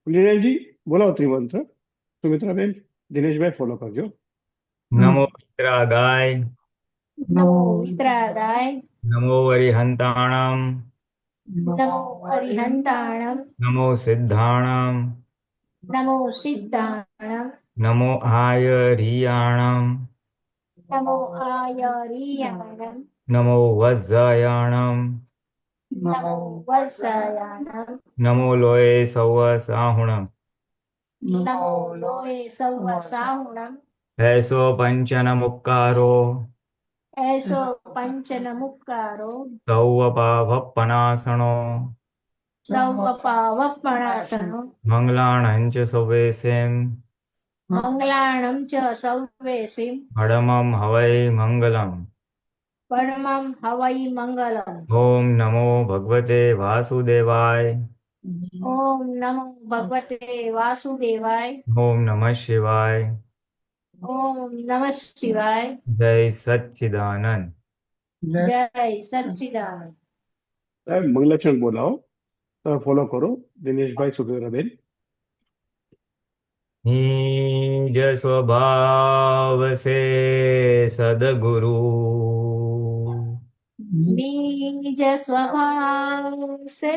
લીલાજી બોલો ત્રિમંત્ર. સુમિત્રાબેન, દિનેશભાઈ ફોલો કરજો. નમો મિત્રાગાય. નમો વિતરાગાય. નમો વરિહંતાણમ. નમો અરિહંતાણમ. નમો સિદ્ધાણમ. નમો સિદ્ધાણમ. નમો આયરિયાણમ. નમો આયરિયાણમ. નમો વજ્જયાણમ. નમો વત્સયાણમ. નમો લોય સૌ સાહુણમ. નમો લોય સૌ સાહુણમ. એસો પંચન મુક્કારો. એસો પંચન મુક્કારો. સૌ પાવપનાસણો. સૌ પાવપણાસનો. મંગલાણં ચ સવેસેમ. મંગલાણમ ચ સૌવેસિમ. હડમમ હવૈ મંગલમ. પરમં હવૈ મંગલમ. ઓમ નમો ભગવતે વાસુદેવાય. ઓમ નમો ભગવતે વાસુદેવાય. ઓમ નમઃ શિવાય. ઓમ નમઃ શિવાય. જય સચ્ચિદાનંદ. જય સચ્ચિદાનંદ. સાહેબ મંગલાચરણ બોલાવો. તમે ફોલો કરો. દિનેશભાઈ, સુમિત્રાબેન. निज स्वभाव से सदगुरु निज स्वभाव से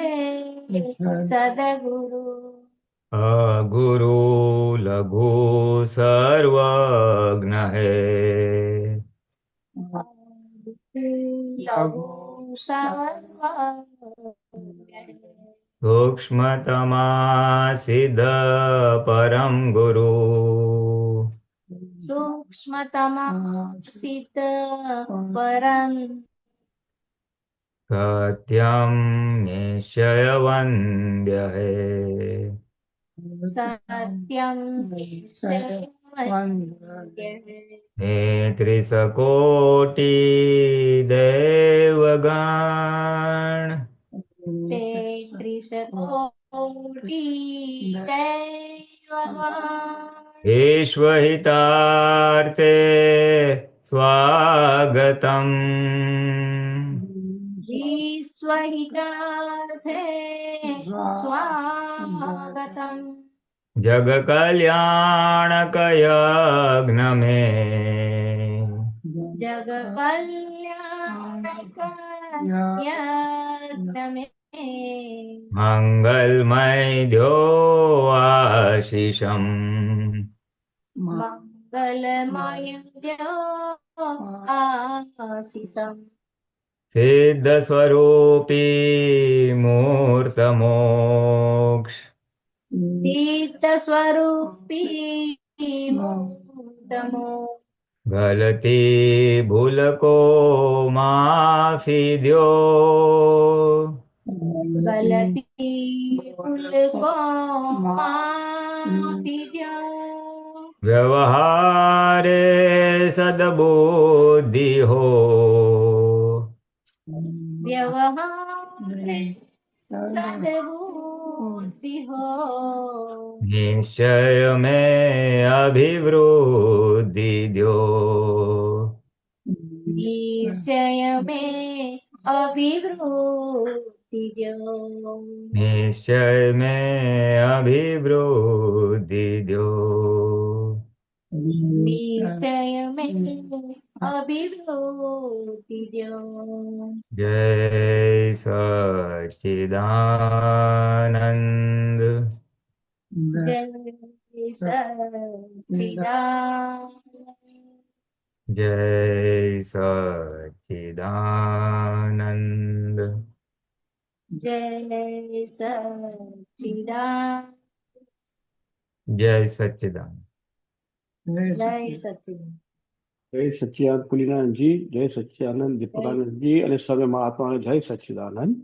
सदगुरु अगुरु लघु सर्वज्ञ है। लघु सर्वज्ञ। सूक्ष्मतमा सिद्ध परम गुरु सूक्ष्मतमा सिद्ध परम सत्यम निश्चय वन्द्य है। सत्यम निश्चय वन्द्य है। त्रिसकोटि देवगण तेत्रिश कोटि दैवगण। ईश्वहितार्थे स्वागतम्। विश्वहितार्थे स्वागतम्। जग कल्याणक यज्ञ में जग कल्याणक यज्ञ में मंगलमय द्यो आशीषम्। मंगलमय द्यो आशीषम्। सिद्ध स्वरूपी मूर्त मोक्ष सिद्ध स्वरूपी मूर्तमो गलती भूल को माफी द्यो। गलती भूल को माफी द्यो। व्यवहारे सद्बुद्धि हो। व्यवहारे सद्बुद्धि हो। निश्चय में अभिवृद्धि द्यो। निश्चय में अभिवृद्धि द्यो। निश्चय में अभिवृद्धि द्यो। निश्चय में अभिवृद्धि द्यो। जय सच्चिदानंद। जय सच्चिदानंद। जय सच्चिदानंद। जय सच्चिदानंद। जय सच्चिदानंद। जय सच्चिदानंद। જય સચ્ચિદાનંદ પુલિનાનંદજી, જય સચ્ચિદાનંદ દીપકાનંદજી અને સર્વે મહાત્માઓને જય સચ્ચિદાનંદ.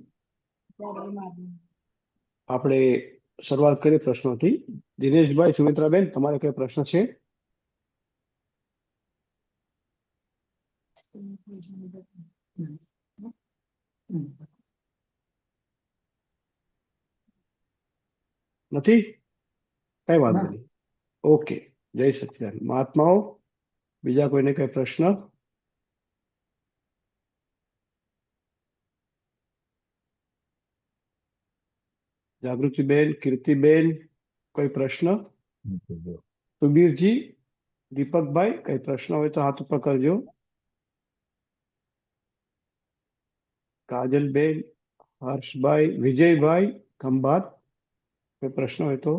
આપણે શરૂઆત કરીએ પ્રશ્નોથી. દિનેશભાઈ, સુમિત્રાબેન, તમારે કઈ પ્રશ્ન છે? નથી? કઈ વાંધો નહીં. ઓકે, જય સચ્ચિદાનંદ. મહાત્માઓ, બીજા કોઈને કઈ પ્રશ્ન? જાગૃતિબેન, કીર્તિબેન, કોઈ પ્રશ્ન? મૂકી દો. સુબીરજી, દીપકભાઈ, કઈ પ્રશ્ન હોય તો હાથ ઉપર કરજો. કાજલબેન, હર્ષભાઈ, વિજયભાઈ, ખંભાત, કોઈ પ્રશ્ન હોય તો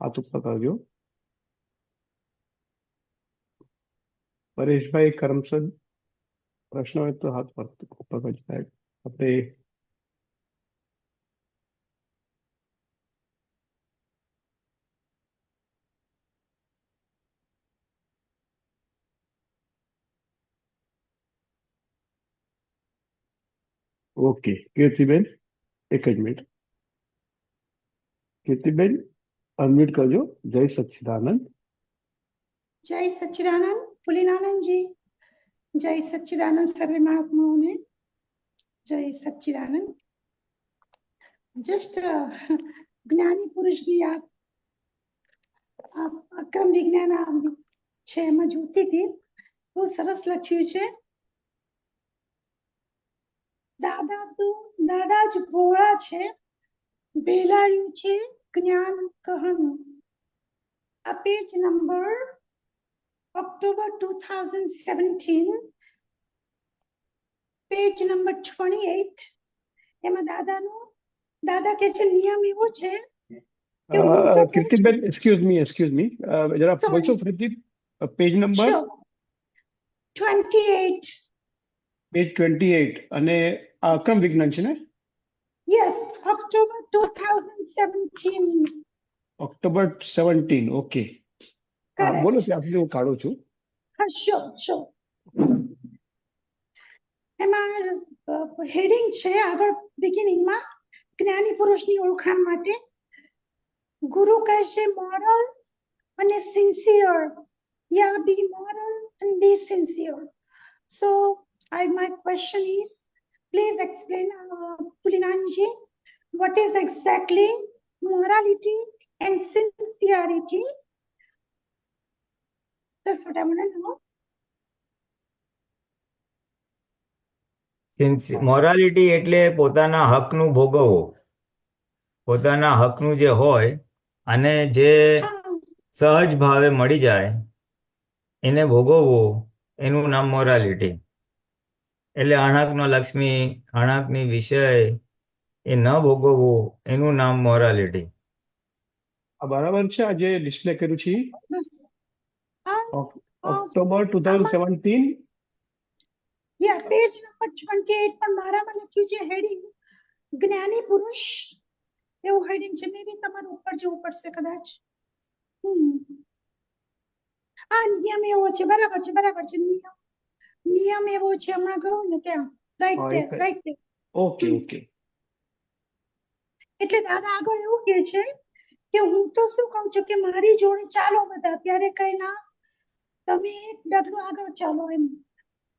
હાથ ઉપર કરજો. પરેશભાઈ કરમસદ, પ્રશ્ન હોય તો હાથ ઉપર કરજો સાહેબ. આપણે ઓકે. કીર્તિબેન, એક જ મિનિટ. કીર્તિબેન, અનમ્યુટ કરજો. જય સચ્ચિદાનંદ. જય સચ્ચિદાનંદ ફુલીનાનંદજી, જય સચ્ચિદાનંદ સર્વે મહાત્માઓને, જય સચ્ચિદાનંદ. જસ્ટ જ્ઞાની પુરુષની આ અક્રમ વિજ્ઞાન છે એમાં જોતી હતી, બહુ સરસ લખ્યું છે. દાદા જ ભોળા છે, બેલાડ્યું છે જ્ઞાન કહનું. આ page number October 2017, page number 28. એમાં દાદા કે છે નિયમ એવો છે કે હું તો કીર્તિબેન, એક્સક્યુઝ મી, જરા Sorry. બોલશો ફરીથી? Page number Sure. 28. પેજ 28 અને આ અક્રમ વિજ્ઞાન છે ને? Yes, October 2017. ઓક્ટોબર 17. ઓકે. હા, Correct. બોલો ત્યાં સુધી હું કાઢું છું. હા, sure. એમાં હેડિંગ છે આગળ બિગિનિંગમાં, જ્ઞાની પુરુષની ઓળખાણ માટે. ગુરુ કહેશે મોરલ અને સિન્સિયર, યા be moral and be sincere. So my question is, please explain, Pulinanji, what is exactly morality and sincerity? That's what I want to know. Morality એટલે પોતાના હકનું ભોગવવું, પોતાના હકનું જે હોય અને જે સહજ ભાવે મળી જાય એને ભોગવવું, એનું નામ મોરાલિટી. એટલે અણહકનો લક્ષ્મી, અણહકની વિષય એ ન ભોગવવું, એનું નામ મોરાલિટી. આ બરાબર છે? આ જે ડિસ્પ્લે કર્યું છે Ah, October 2017. yeah, page number 28 પર મારામાં લખ્યું છે હેડિંગ જ્ઞાની પુરુષ, એવું હેડિંગ છે. મે બી તમારું ઉપર જવું પડશે કદાચ. આ નિયમ એવો છે, બરાબર છે. નિયમ એવો છે, હમણાં કહું ને ત્યાં, રાઈટ there. ઓકે. એટલે દાદા આગળ એવું કહે છે કે હું તો શું કહું છું કે મારી જોડે ચાલો બધા, ત્યારે કઈ ના, તમે એક ડગલું આગળ ચાલો એમ.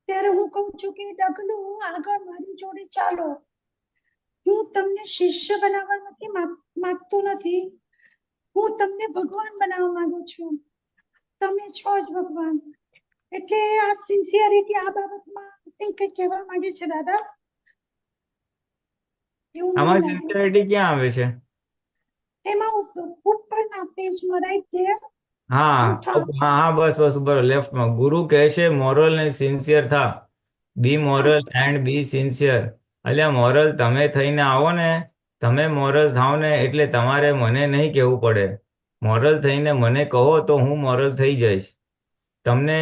ત્યારે હું કહું છું કે ડગલું આગળ મારી જોડે ચાલો. હું તમને શિષ્ય બનાવવા નથી માંગતો નથી, હું તમને ભગવાન બનાવવા માંગુ છું. તમે છો જ ભગવાન. એટલે આ સિન્સિયરિટી, આ બાબતમાં કંઈક કહેવા માંગે છે દાદા. એવું મને આમાં લાગે. સિન્સિયરિટી ક્યાં આવે છે? એમાં ઉપરના પેજમાં રાઈટ there. હા, બસ ઉપર લેફ્ટમાં. ગુરુ કહે છે મોરલ ને સિન્સિયર થા, બી મોરલ એન્ડ બી સિન્સિયર. અલ્યા મોરલ તમે થઈને આવો ને, તમે મોરલ થાવ ને એટલે તમારે મને નહીં કહેવું પડે. મોરલ થઈને મને કહો તો હું મોરલ થઈ જઈશ. તમને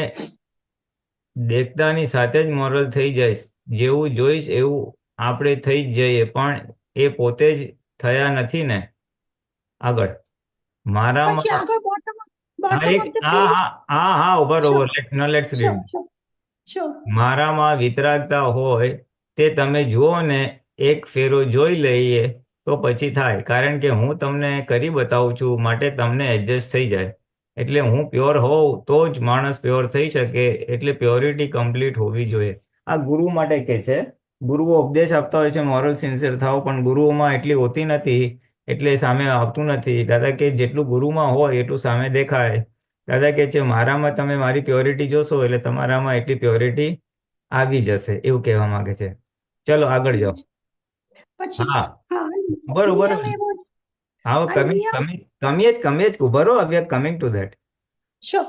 દેખતાની સાથે જ મોરલ થઈ જઈશ. જેવું જોઈશ એવું આપણે થઈ જ જઈએ, પણ એ પોતે જ થયા નથી ને. આગળ પછી મારામાં આગળ bottom of the page. Let's read. Sure. મારામાં વિતરાગતા હોય તે તમે જુઓ ને, એક ફેરો જોઈ લઈએ તો પછી થાય. કારણ કે હું તમને કરી બતાવું છું, માટે તમને એડજસ્ટ થઈ જાય. એટલે હું પ્યોર હોઉં તો જ માણસ પ્યોર થઈ શકે. એટલે પ્યોરિટી કમ્પ્લીટ હોવી જોઈએ. આ ગુરુ માટે કે છે. ગુરુઓ ઉપદેશ આપતા હોય છે મોરલ સિન્સિયર થાવ, પણ ગુરુઓમાં એટલી હોતી નથી, એટલે સામે આવતું નથી. દાદા કે જેટલું ગુરુમાં હોય એટલું સામે દેખાય. દાદા કે છે મારામાં તમે મારી પ્યોરિટી જોશો એટલે તમારામાં એટલી પ્યોરિટી આવી જશે, એવું કહેવા માંગે છે. ચલો આગળ જાઓ. પછી હા, હા, બરોબર. નિયમ એવો હા આ કમિંગ નિયમ કમિંગ કમિંગ જ ઉભા રહો we are coming to that. Sure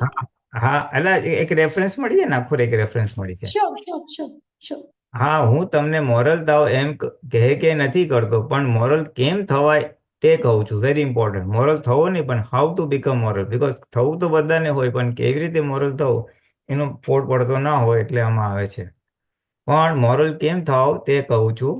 હા એટલે એક રેફરન્સ મળી જાય ને આખું એક રેફરન્સ મળી જાય. Sure sure sure sure. હા હું તમને મોરલ થાવ એમ કહે કે નથી કરતો પણ મોરલ કેમ થવાય તે કહું છું. Very important. મોરલ થવો નહીં પણ how to become moral. Because થવું તો બધાને હોય પણ કેવી રીતે મોરલ થવું એનો ફોડ પડતો ના હોય એટલે આમાં આવે છે. પણ મોરલ કેમ થાવ તે કહું છું.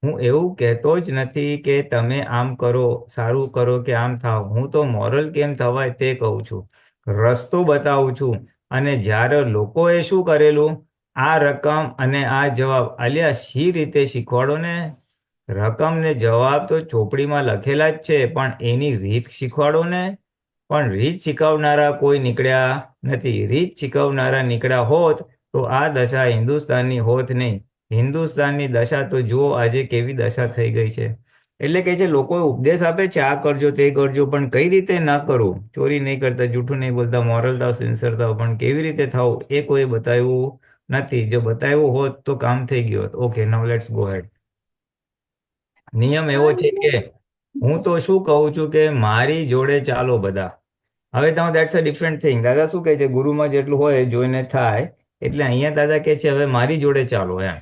હું એવું કહેતો જ નથી કે તમે આમ કરો સારું કરો કે આમ થાવ. હું તો મોરલ કેમ થવાય તે કહું છું. રસ્તો બતાવું છું. અને જ્યારે લોકોએ શું કરેલું આ રકમ અને આ જવાબ અલ્યા શી રીતે શીખવાડો ને. રકમ ને જવાબ તો ચોપડીમાં લખેલા જ છે પણ એની રીત શીખવાડો ને. પણ રીત શીખવનારા કોઈ નીકળ્યા નથી. રીત શીખવનારા નીકળ્યા હોત તો આ દશા હિન્દુસ્તાનની હોત નહીં. હિન્દુસ્તાનની દશા તો જુઓ આજે કેવી દશા થઈ ગઈ છે. એટલે કે છે લોકો ઉપદેશ આપે છે આ કરજો તે કરજો પણ કઈ રીતે ના કરવું. ચોરી નહીં કરતા, જૂઠું નહીં બોલતા, મોરલ થાવ, સિન્સિયર થાવ, પણ કેવી રીતે થવું એ કોઈ બતાવ્યું નથી. જો બતાવ્યું હોત તો કામ થઈ ગયું હોત. ઓકે નાઉ લેટ્સ ગો હેડ. નિયમ એવો આ છે કે નિયમ હું તો શું કહું છું કે મારી જોડે ચાલો બધા. હવે તમે દેટ્સ અ ડિફરન્ટ થિંગ. દાદા શું કહે છે ગુરુમાં જેટલું હોય એ જોઈને થાય. એટલે અહીંયા દાદા કહે છે હવે મારી જોડે ચાલો એમ.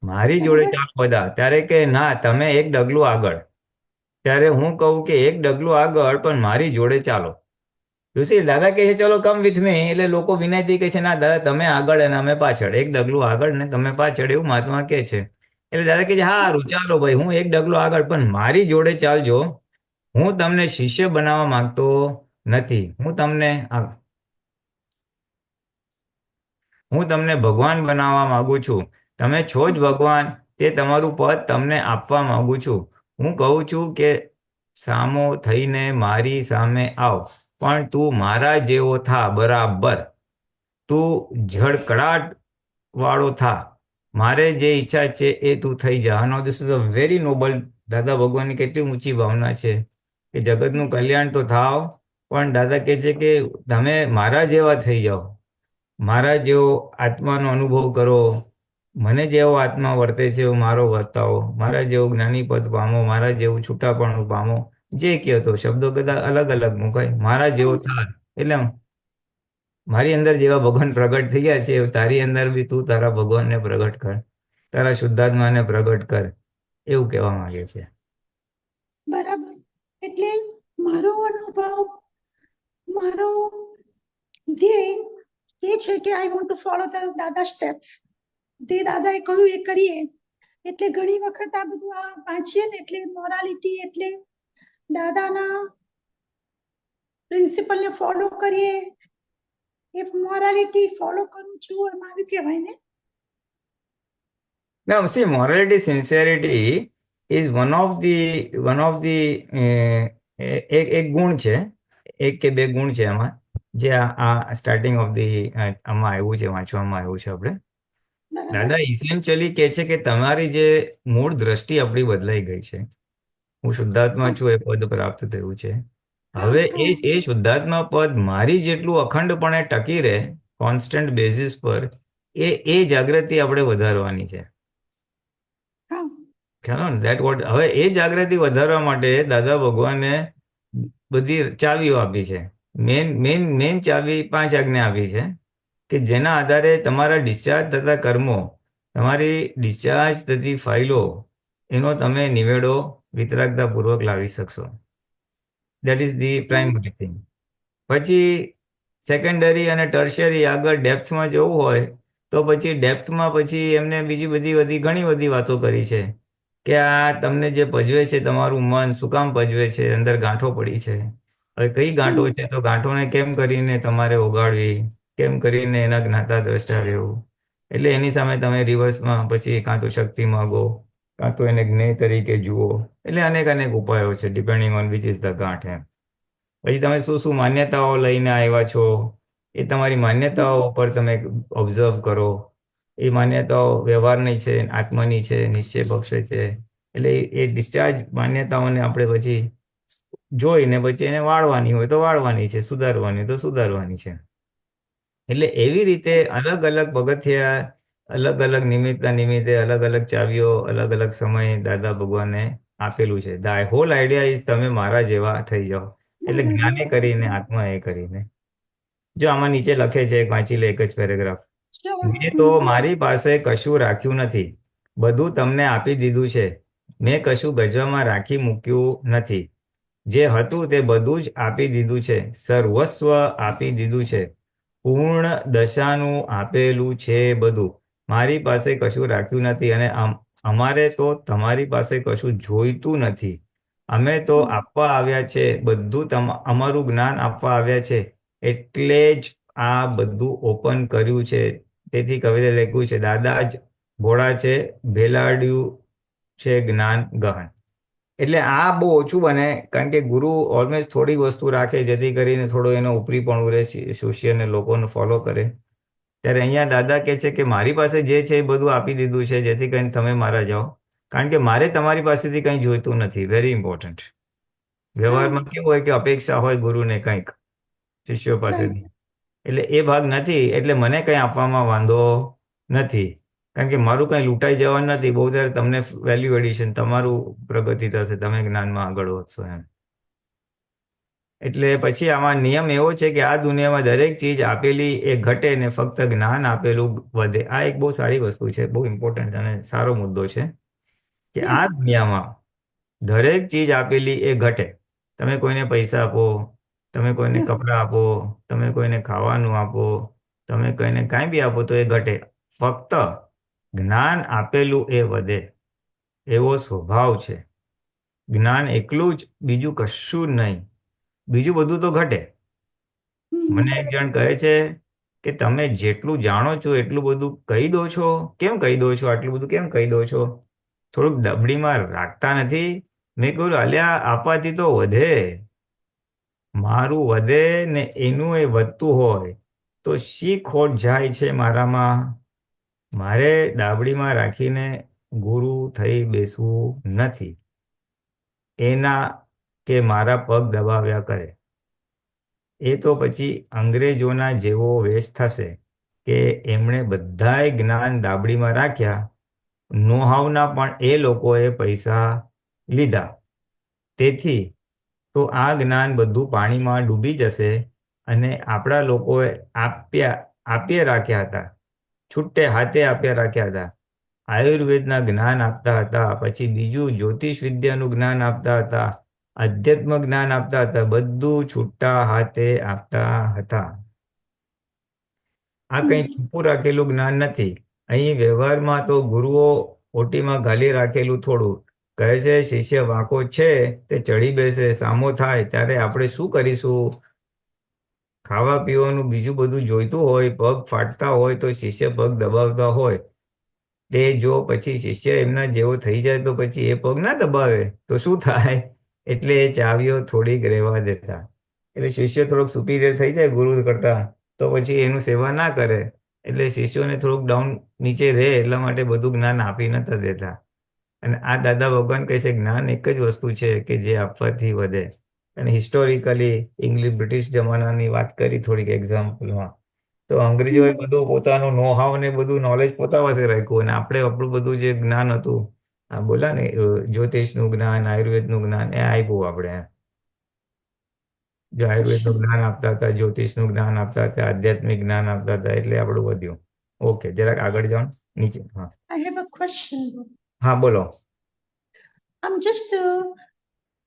મારી જોડે બરાબર. ચાલો બધા. ત્યારે કે ના તમે એક ડગલું આગળ. ત્યારે હું કહું કે એક ડગલું આગળ પણ મારી જોડે ચાલો. ઋષિ દાદા કહે છે ચલો કમ વિથ મી. એટલે લોકો વિનયથી કહે છે ના દાદા તમે આગળ અને અમે પાછળ. એક ડગલું આગળ ને તમે પાછળ એવું મહાત્મા કહે છે. એટલે દાદા કહે છે હારું ચાલો ભાઈ હું એક ડગલું આગળ પણ મારી જોડે ચાલજો. હું તમને શિષ્ય બનાવવા માંગતો નથી. હું તમને ભગવાન બનાવવા માંગુ છું. તમે છો જ ભગવાન. તે તમારું પદ તમને આપવા માંગુ છું. હું કહું છું કે સામો થઈને મારી સામે આવ પણ તું મારા જેવો થા બરાબર. તું ઝડકડાટ વાળો થા. મારે જે ઈચ્છા છે એ તું થઈ જા. No this is a very noble. દાદા ભગવાનની કેટલી ઊંચી ભાવના છે કે જગતનું કલ્યાણ તો થાવ પણ દાદા કહે છે કે તમે મારા જેવા થઈ જાઓ. મારા જેવો આત્માનો અનુભવ કરો. મને જેવો આત્મા વર્તે છે એવું મારો વર્તાવો. મારા જેવું જ્ઞાનીપદ પામો. મારા જેવું છૂટાપણું પામો. જે કહો તો શબ્દો બધા અલગ અલગ મુકાય. મારા જેવો થાય એટલે મારી અંદર જેવા ભગવાન પ્રગટ થઈ ગયા છે તારી અંદર બી તું તારા ભગવાનને પ્રગટ કર. તારા શુદ્ધાત્માને પ્રગટ કર. એવું કહેવા માંગે છે. બરાબર. એટલે મારો અનુભવ, મારો ધ્યેય એ છે કે I want to follow the દાદા સ્ટેપ્સ. જે દાદાએ કહ્યું એ કરીએ. એટલે ઘણી વખત આ બધું આ વાંચીએ ને એટલે મોરાલિટી એટલે દાદાના પ્રિન્સિપલને ફોલો કરીએ. એ મોરાલિટી ફોલો કરું છું એમ આવી કહેવાય ને. Now, see, morality, sincerity is one of the એક ગુણ છે. એક કે બે ગુણ છે એમાં જે આ સ્ટાર્ટિંગ ઓફ ધી આમાં આવ્યું છે વાંચવામાં આવ્યું છે આપણે. બરાબર. દાદા ઇસેન્શિયલી કહે છે કે તમારી જે મૂળ દ્રષ્ટિ આપણી બદલાઈ ગઈ છે. હું શુદ્ધાત્મા છું એ પદ પ્રાપ્ત થયું છે. હવે એ શુદ્ધાત્મા પદ મારી જેટલું અખંડપણે ટકી રહે કોન્સ્ટન્ટ બેઝિસ પર એ જાગૃતિ આપણે વધારવાની છે. હા ખ્યાલ ને દેટ વોટ. હવે એ જાગૃતિ વધારવા માટે દાદા ભગવાને બધી ચાવીઓ આપી છે. મેન ચાવી 5 આજ્ઞા આપી છે કે જેના આધારે તમારા ડિસ્ચાર્જ થતા કર્મો, તમારી ડિસ્ચાર્જ થતી ફાઇલો એનો તમે નિવેડો વિતરાગતાપૂર્વક લાવી શકશો. That is the primary thing. પછી સેકન્ડરી અને ટર્શરી આગળ ડેપ્થમાં જવું હોય તો પછી ડેપ્થમાં પછી એમને બીજી બધી ઘણી બધી વાતો કરી છે કે આ તમને જે પજવે છે તમારું મન શું કામ પજવે છે, અંદર ગાંઠો પડી છે. હવે કઈ ગાંઠો છે તો ગાંઠોને કેમ કરીને તમારે ઓગાળવી, કેમ કરીને એના જ્ઞાતા દ્રષ્ટા રહેવું. એટલે એની સામે તમે રિવર્સમાં પછી કાં તો શક્તિ માગો કાં તો એને જ્ઞેય તરીકે જુઓ. એટલે અનેક ઉપાયો છે depending on which is the ગાંઠ એમ. પછી તમે શું માન્યતાઓ લઈને આવ્યા છો એ તમારી માન્યતાઓ ઉપર તમે ઓબ્ઝર્વ કરો. એ માન્યતાઓ વ્યવહારની છે, આત્માની છે, નિશ્ચય પક્ષે છે. એટલે એ ડિસ્ચાર્જ માન્યતાઓને આપણે પછી જોઈને પછી એને વાળવાની હોય તો વાળવાની છે, સુધારવાની હોય તો સુધારવાની છે. એટલે એવી રીતે અલગ અલગ પગથિયા, અલગ અલગ નિમિત્તે અલગ અલગ ચાવીઓ, અલગ અલગ સમયે દાદા ભગવાને આપેલું છે. ધ હોલ આઈડિયા ઇઝ તમે મારા જેવા થઈ જાઓ. એટલે જ્ઞાને કરીને આત્મા એ કરીને. જો આમાં નીચે લખે છે, વાંચી લે એક જ પેરેગ્રાફ. મેં તો મારી પાસે કશું રાખ્યું નથી, બધું તમને આપી દીધું છે. મેં કશું ગજવામાં રાખી મૂક્યું નથી. જે હતું તે બધું જ આપી દીધું છે. સર્વસ્વ આપી દીધું છે. પૂર્ણ દશાનું આપેલું છે બધું. મારી પાસે કશું રાખ્યું નથી અને અમારે તો તમારી પાસે કશું જોઈતું નથી. અમે તો આપવા આવ્યા છે, બધું અમારું જ્ઞાન આપવા આવ્યા છે. એટલે જ આ બધું ઓપન કર્યું છે. તેથી કવિતા લખ્યું છે, દાદા જ ભોળા છે, ભેલાડ્યું છે જ્ઞાન ગહન. એટલે આ બહુ ઓછું બને, કારણ કે ગુરુ ઓલવેઝ થોડી વસ્તુ રાખે જેથી કરીને થોડો એનો ઉપરીપણું રહે, શિષ્યને લોકોને ફોલો કરે. ત્યારે અહીંયા દાદા કહે છે કે મારી પાસે જે છે એ બધું આપી દીધું છે જેથી કરીને તમે મારા જાઓ, કારણ કે મારે તમારી પાસેથી કંઈ જોઈતું નથી. Very important. વ્યવહારમાં કેવું હોય કે અપેક્ષા હોય ગુરુને કંઈક શિષ્યો પાસેથી, એટલે એ ભાગ નથી. એટલે મને કંઈ આપવામાં વાંધો નથી, કારણ કે મારું કંઈ લૂંટાઈ જવાનું નથી. બહુ ત્યારે તમને વેલ્યુ એડિશન, તમારું પ્રગતિ થશે, તમે જ્ઞાનમાં આગળ વધશો એમ. એટલે પછી આમાં નિયમ એવો છે કે આ દુનિયામાં દરેક ચીજ આપેલી એ ઘટે ને ફક્ત જ્ઞાન આપેલું વધે. આ એક બહુ સારી વસ્તુ છે, બહુ ઇમ્પોર્ટન્ટ અને સારો મુદ્દો છે કે આ દુનિયામાં દરેક ચીજ આપેલી એ ઘટે. તમે કોઈને પૈસા આપો, તમે કોઈને કપડાં આપો, તમે કોઈને ખાવાનું આપો, તમે કોઈને કાંઈ બી આપો તો એ ઘટે. ફક્ત જ્ઞાન આપેલું એ વધે. એવો સ્વભાવ છે. જ્ઞાન એકલું જ, બીજું કશું જ નહીં. બીજું બધું તો ઘટે. મને એક જણ કહે છે કે તમે જેટલું જાણો છો એટલું બધું કહી દો છો. કેમ કહી દો છો? આટલું બધું કેમ કહી દો છો? થોડુંક દબડીમાં રાખતા નથી? મેં કહ્યું, અલ્યા આપવાથી તો વધે. મારું વધે ને એનું એ વધતું હોય તો શી ખોટ જાય છે મારામાં? મારે દાબડીમાં રાખીને ગુરુ થઈ બેસવું નથી. એના કે મારા પગ દબાવ્યા કરે. એ તો પછી અંગ્રેજોના જેવો વેશ થશે કે એમણે બધાય જ્ઞાન દાબડીમાં રાખ્યા. નોહાવના પણ એ લોકોએ પૈસા લીધા. તેથી તો આ જ્ઞાન બધું પાણીમાં ડૂબી જશે. અને આપણા લોકોએ આપીએ રાખ્યા હતા, છૂટે હાથે આપ્યા રાખ્યા હતા. આયુર્વેદના જ્ઞાન આપતા હતા, પછી બીજું જ્યોતિષ વિદ્યાનું જ્ઞાન આપતા હતા, અધ્યાત્મ જ્ઞાન આપતા હતા, બધું છૂટા હાથે આપતા હતા. આ કંઈ છૂપું રાખેલું જ્ઞાન નથી. અહીં વ્યવહારમાં તો ગુરુઓ ઓટીમાં ઘાલી રાખેલું થોડું. કહે છે શિષ્ય વાંકો છે તે ચડી બેસે, સામો થાય ત્યારે આપણે શું કરીશું? ખાવા પીવાનું બીજું બધું જોઈતું હોય, પગ ફાટતા હોય તો શિષ્ય પગ દબાવતા હોય, તે જો પછી શિષ્ય એમના જેવો થઈ જાય તો પછી એ પગ ના દબાવે તો શું થાય? એટલે એ ચાવીઓ થોડીક રહેવા દેતા. એટલે શિષ્ય થોડોક સુપીરિયર થઈ જાય ગુરુ કરતા તો પછી એનું સેવા ના કરે. એટલે શિષ્યોને થોડુંક ડાઉન નીચે રહે એટલા માટે બધું જ્ઞાન આપી નતા દેતા. અને આ દાદા ભગવાન કહે છે જ્ઞાન એક જ વસ્તુ છે કે જે આપવાથી વધે. અને હિસ્ટોરિકલી ઇંગ્લિશ બ્રિટિશ જમાનાની વાત કરી થોડીક એક્ઝામ્પલમાં, તો અંગ્રેજોએ બધું પોતાનું નોહાવ ને બધું નોલેજ પોતા પાસે રાખ્યું અને આપણે આપણું બધું જે જ્ઞાન હતું, આ બોલા ને જ્યોતિષનું જ્ઞાન, આયુર્વેદનું જ્ઞાન એ આપ્યું આપણે. જો આયુર્વેદનું જ્ઞાન આપતા હતા, જ્યોતિષનું જ્ઞાન આપતા હતા, આધ્યાત્મિક જ્ઞાન આપતા હતા, એટલે આપણું વધ્યું. ઓકે, જરાક આગળ જાઓ નીચે. હા I have a question. હા બોલો. I'm just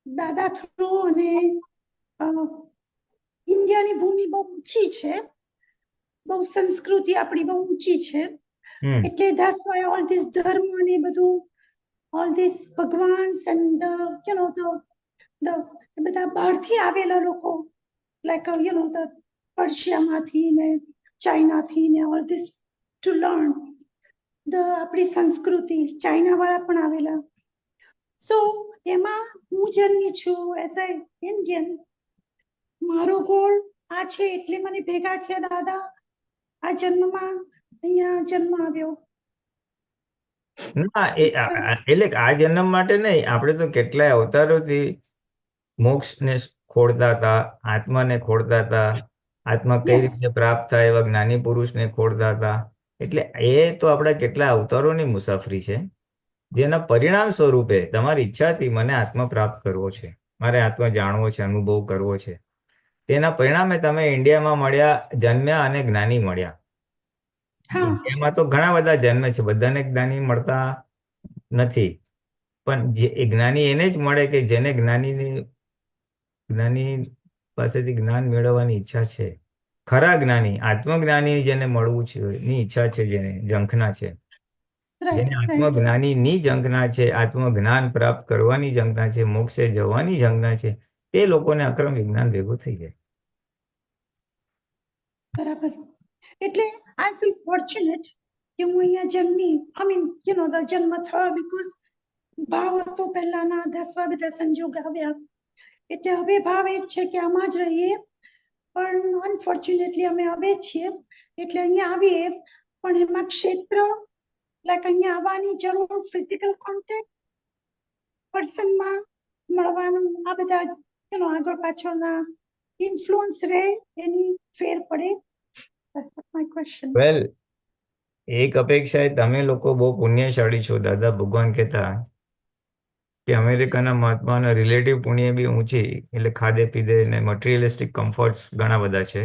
દાદા થ્રુ અને ઇન્ડિયાની ભૂમિ બહુ ઊંચી છે, બહુ સંસ્કૃતિ આપણી બહુ ઊંચી છે, એટલે that's why all this ધર્મ ને બધું, all this ભગવાન and the બધા બહારથી આવેલા લોકો, like the પર્શિયામાંથી ને ચાઇનાથી ને all this to learn આપણી સંસ્કૃતિ. ચાઇના વાળા પણ આવેલા. સો એમાં હું જન્મી છું એઝ અ ઇન્ડિયન. મારો ગોળ આ છે એટલે મને ભેગા થયા દાદા. આ જન્મમાં અહીંયા જન્મ આવ્યો. ના એટલે આ જન્મ માટે નહીં, આપણે તો કેટલાય અવતારોથી મોક્ષને ખોળતા હતા, આત્માને ખોળતા હતા. આત્મા કઈ રીતે પ્રાપ્ત થાય એવા જ્ઞાની પુરુષને ખોળતા હતા. એટલે એ તો આપણા કેટલા અવતારોની મુસાફરી છે. જેના પરિણામ સ્વરૂપે તમારી ઈચ્છાથી મને આત્મા પ્રાપ્ત કરવો છે, મારે આત્મા જાણવો છે, અનુભવ કરવો છે. તેના પરિણામે તમે ઇન્ડિયામાં મળ્યા, જન્મ્યા અને જ્ઞાની મળ્યા. હા ઇન્ડિયામાં તો ઘણા બધા જન્મે છે, બધાને જ્ઞાની મળતા નથી. પણ જે એ જ્ઞાની એને જ મળે કે જેને જ્ઞાની પાસેથી જ્ઞાન મેળવવાની ઈચ્છા છે. ખરા જ્ઞાની, આત્મજ્ઞાની જેને મળવું છે ની ઈચ્છા છે, જેને ઝંખના છે, જેને રાઈટ રાઈટ આત્મજ્ઞાનીની ઝંખના છે, આત્મજ્ઞાન પ્રાપ્ત કરવાની ઝંખના છે, મોક્ષે જવાની ઝંખના છે, તે લોકોને અક્રમ વિજ્ઞાન ભેગું થઈ જાય. બરાબર. એટલે આઈ ફીલ ફોર્ચ્યુનેટ કે હું અહીંયા જન્મી. આઈ મીન ધ જન્મ થયો બીકોઝ ભાવ હતો પહેલાના 10 બધા સંજોગ આવ્યા. એટલે હવે ભાવ એ જ છે કે આમાં જ રહીએ. પણ અનફોર્ચ્યુનેટલી અમે હવે છીએ એટલે અહીંયા આવીએ. પણ એમાં ક્ષેત્ર લાઈક અહીંયા આવવાની જરૂર, ફિઝિકલ કોન્ટેક્ટ, પર્સનમાં મળવાનું, આ બધા આગળ પાછળના ઇન્ફ્લુઅન્સ રહે, એની ફેર પડે. That's what my question. વેલ, એક અપેક્ષા એ તમે લોકો બહુ પુણ્યશાળી છો. દાદા ભગવાન કહેતા કે અમેરિકાના મહાત્માના રિલેટિવ પુણ્ય બી ઊંચી, એટલે ખાધે પીધે ને મટીરિયલિસ્ટિક કમ્ફર્ટ્સ ઘણા બધા છે,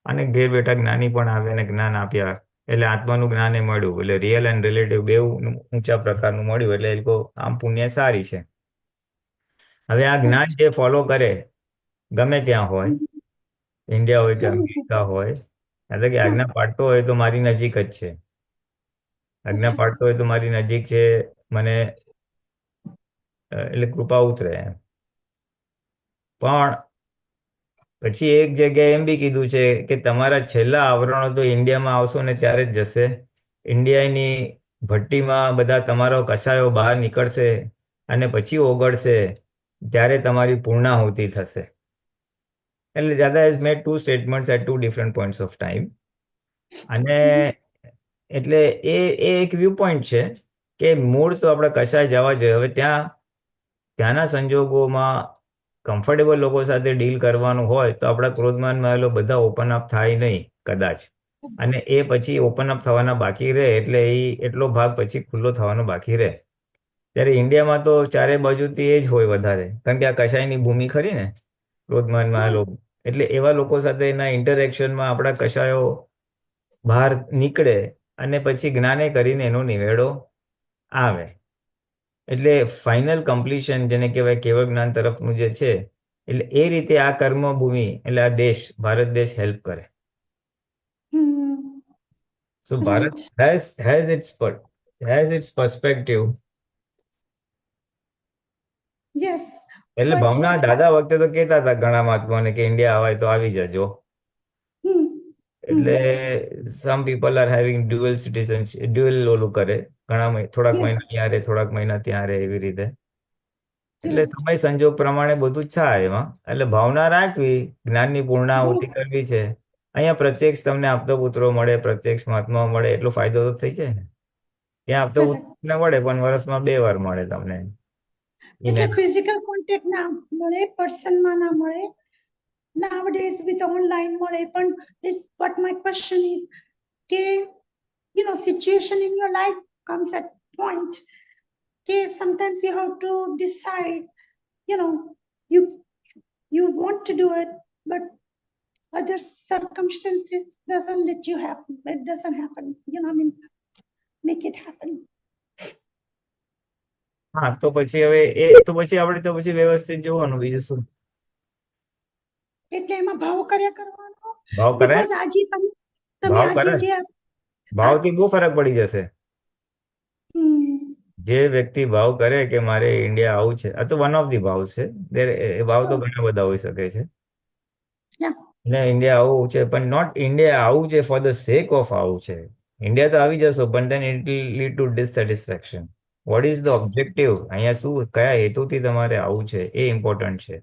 અને ઘેર બેઠા જ્ઞાની પણ આવે ને જ્ઞાન આપ્યા, એટલે આત્માનું જ્ઞાન એ મળ્યું, એટલે રિયલ એન્ડ રિલેટિવ બેઉ ઊંચા પ્રકારનું મળ્યું, એટલે એ લોકો આમ પુણ્ય સારી છે. હવે આ જ્ઞાન જે ફોલો કરે ગમે ત્યાં હોય, ઇન્ડિયા હોય કે અમેરિકા હોય, એટલે કે આજ્ઞા પાડતો હોય તો મારી નજીક જ છે, આજ્ઞા પાડતો હોય તો મારી નજીક છે, મને એટલે કૃપા ઉતરે એમ. પણ પછી એક જગ્યાએ એમ બી કીધું છે કે તમારા છેલ્લા આવરણો તો ઇન્ડિયામાં આવશો ને ત્યારે જ જશે. ઇન્ડિયાની ભઠ્ઠીમાં બધા તમારો કસાયો બહાર નીકળશે અને પછી ઓગળશે, ત્યારે તમારી પૂર્ણાહુતિ થશે. એટલે Dada has made 2 statements at 2 different points of time. અને એટલે એ એક વ્યૂ પોઈન્ટ છે કે મૂળ તો આપણે કસાય જવા જોઈએ. હવે ત્યાંના સંજોગોમાં કમ્ફર્ટેબલ લોકો સાથે ડીલ કરવાનું હોય તો આપણા ક્રોધમાન મહેલો બધા ઓપન અપ થાય નહીં કદાચ, અને એ પછી ઓપન અપ થવાના બાકી રહે, એટલે એ એટલો ભાગ પછી ખુલ્લો થવાનો બાકી રહે. ત્યારે ઇન્ડિયામાં તો ચારે બાજુથી એ જ હોય વધારે, કારણ કે આ કશાયની ભૂમિ ખરી ને, ક્રોધમાન મહેલો, એટલે એવા લોકો સાથે એના ઇન્ટરેક્શનમાં આપણા કશાયો બહાર નીકળે અને પછી જ્ઞાને કરીને એનો નિવેડો આવે. એટલે ફાઇનલ કમ્પ્લીશન જેને કહેવાય કેવળ જ્ઞાન તરફનું જે છે, એટલે એ રીતે આ કર્મભૂમિ એટલે આ દેશ, ભારત દેશ હેલ્પ કરે. સો Bharat has its perspective. Yes. એટલે ભાવના દાદા વખતે તો કહેતા હતા ઘણા મહાત્માઓને કે ઇન્ડિયા આવાય તો આવી જજો. એટલે some people are having dual citizenship, dual ઓલું કરે, થોડાક મહિના ત્યાં રહે, થોડાક મહિના ત્યાં રહે, એવી રીતે. એટલે સમય સંજોગ પ્રમાણે બધું જ થાય એમાં. એટલે ભાવના રાખવી, જ્ઞાનની પૂર્ણાહુતિ કરવી છે. અહીંયા પ્રત્યક્ષ તમને આપતો પુત્રો મળે, પ્રત્યક્ષ મહાત્માઓ મળે, એટલો ફાયદો તો થઈ જાય ને. ત્યાં આપતો પુત્ર મળે પણ વર્ષમાં 2 વાર મળે તમને. એટલે ફિઝિકલ કોન્ટેક્ટ ના મળે, પર્સનમાં ના મળે. Nowadays with online મળે. પણ this what my question is કે situation in your life comes at point કે sometimes you have to decide, you want to do it but other circumstances doesn't let you happen. It doesn't happen. I mean, make it happen. હા, તો પછી હવે આપણે તો પછી વ્યવસ્થિત જોવાનું, બીજું શું. એટલે એમાં ભાવ કર્યા કરવાનો. ભાવ કરે, Because આજે તમે ભાવ કરે, આજે જે ભાવથી બહુ ફરક પડી જશે. જે વ્યક્તિ ભાવ કરે કે મારે ઇન્ડિયા આવું છે, આ તો વન ઓફ ધી ભાવ છે, એ ભાવ તો ઘણા બધા હોઈ શકે છે. ને ઇન્ડિયા આવું છે, પણ નોટ ઇન્ડિયા આવું છે ફોર ધ સેક ઓફ આવું છે. ઇન્ડિયા તો આવી જશો પણ then it will lead to dissatisfaction. What is the objective? અહીંયા શું, કયા હેતુથી તમારે આવું છે, એ ઇમ્પોર્ટન્ટ છે.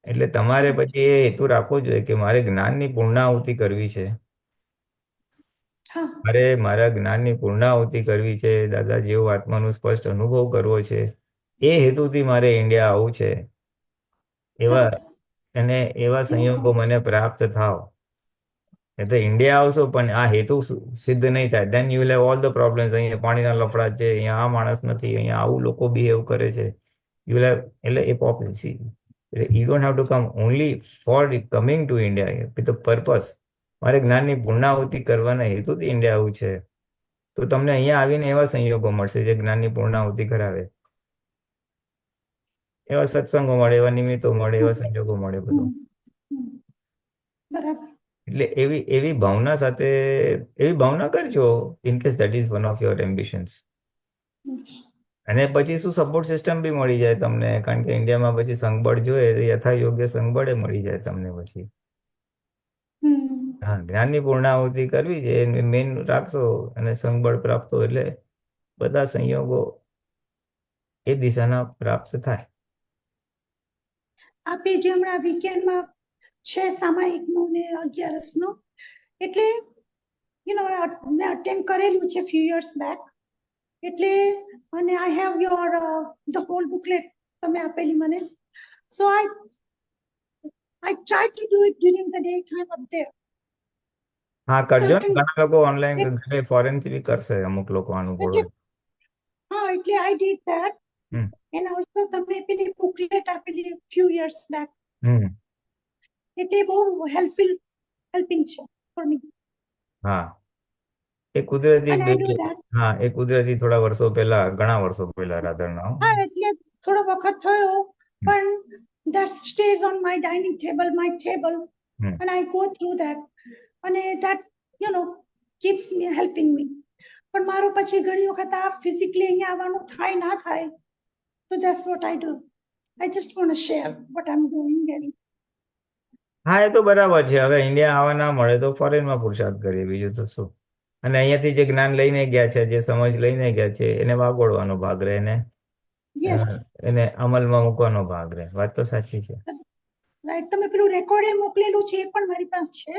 એટલે તમારે પછી એ હેતુ રાખવો જોઈએ કે મારે જ્ઞાનની પૂર્ણાહુતિ કરવી છે, મારા જ્ઞાનની પૂર્ણાહુતિ કરવી છે, દાદા જેવો આત્માનું સ્પષ્ટ અનુભવ કરવો છે, એ હેતુથી મારે ઇન્ડિયા આવવું છે. એવા સંયોગો મને પ્રાપ્ત થાવ, એ તો ઇન્ડિયા આવશો પણ આ હેતુ સિદ્ધ નહીં થાય. Then you will have all the problems. અહીંયા પાણીના લફડા છે, અહીંયા આ માણસ નથી, અહીંયા આવું લોકો બિહેવ કરે છે. યુ વિલ હેવ, એટલે એ populacy, you don't have to come only for coming to India with the purpose. મારે જ્ઞાનની પૂર્ણાહુતિ કરવાના હેતુથી ઇન્ડિયા આવું છે. તો તમને અહીંયા આવીને એવા સંયોગો મળશે જે જ્ઞાનની પૂર્ણાહુતિ કરાવે. એવા સત્સંગો મળે, એવા નિમિત્તો મળે, એવા સંજોગો મળે બધું. બરાબર. એટલે એવી એવી ભાવના સાથે એવી ભાવના કરજો, in case that is one of your ambitions. અને પછી શું સપોર્ટ સિસ્ટમ બી મળી જાય તમને, કારણ કે ઇન્ડિયામાં પછી સંઘબળ જોઈએ, યથા યોગ્ય સંઘબળે મળી જાય તમને પછી. હા, જ્ઞાનની પૂર્ણાહુતિ કરવી છે એ મેન રાખશો અને સંઘબળ પ્રાપ્ત હોય એટલે બધા સંયોગો એ દિશાના પ્રાપ્ત થાય. આપે જે હમણાં વીકેન્ડમાં છે સામાયિકનું ને 11નું, એટલે મેં અટેન્ડ કરેલું છે ફ્યુ યર્સ બેક. એટલે અને I have your the whole booklet તમે આપેલી મને. So I try to do it during the day time up there. હા, કરજો ને. ઘણા લોકો ઓનલાઈન ફોરેન થી બી કરશે, અમુક લોકો અનુકૂળ હોય. હા, એટલે I did that. And also તમે પેલી બુકલેટ આપેલી ફ્યુ યર્સ બેક, એટલે બહુ હેલ્પિંગ છે ફોર મી. હા, એ કુદરતી And I do that. હા, એ કુદરતી થોડા વર્ષો પહેલા, ઘણા વર્ષો પહેલા રાધર ના. હા, એટલે થોડો વખત થયો, પણ that stays on my dining table, my table, and I go through that, અને that keeps me helping me. પણ મારો પછી ઘણી વખત આ ફિઝિકલી અહીંયા આવવાનું થાય ના થાય, so that's what I do. I just want to share what I'm doing. And હા, એ તો બરાબર છે. હવે ઇન્ડિયા આવવા ના મળે તો ફોરેનમાં પુરુષાર્થ કરીએ, બીજું તો શું. અને અહીંયાથી જે જ્ઞાન લઈને ગયા છે, જે સમજ લઈને ગયા છે, એને વાગોળવાનો ભાગ રહે ને yes, એને અમલમાં મૂકવાનો ભાગ રહે. વાત તો સાચી છે. right. તમે પેલું રેકોર્ડ મોકલેલું છે એ પણ મારી પાસે છે,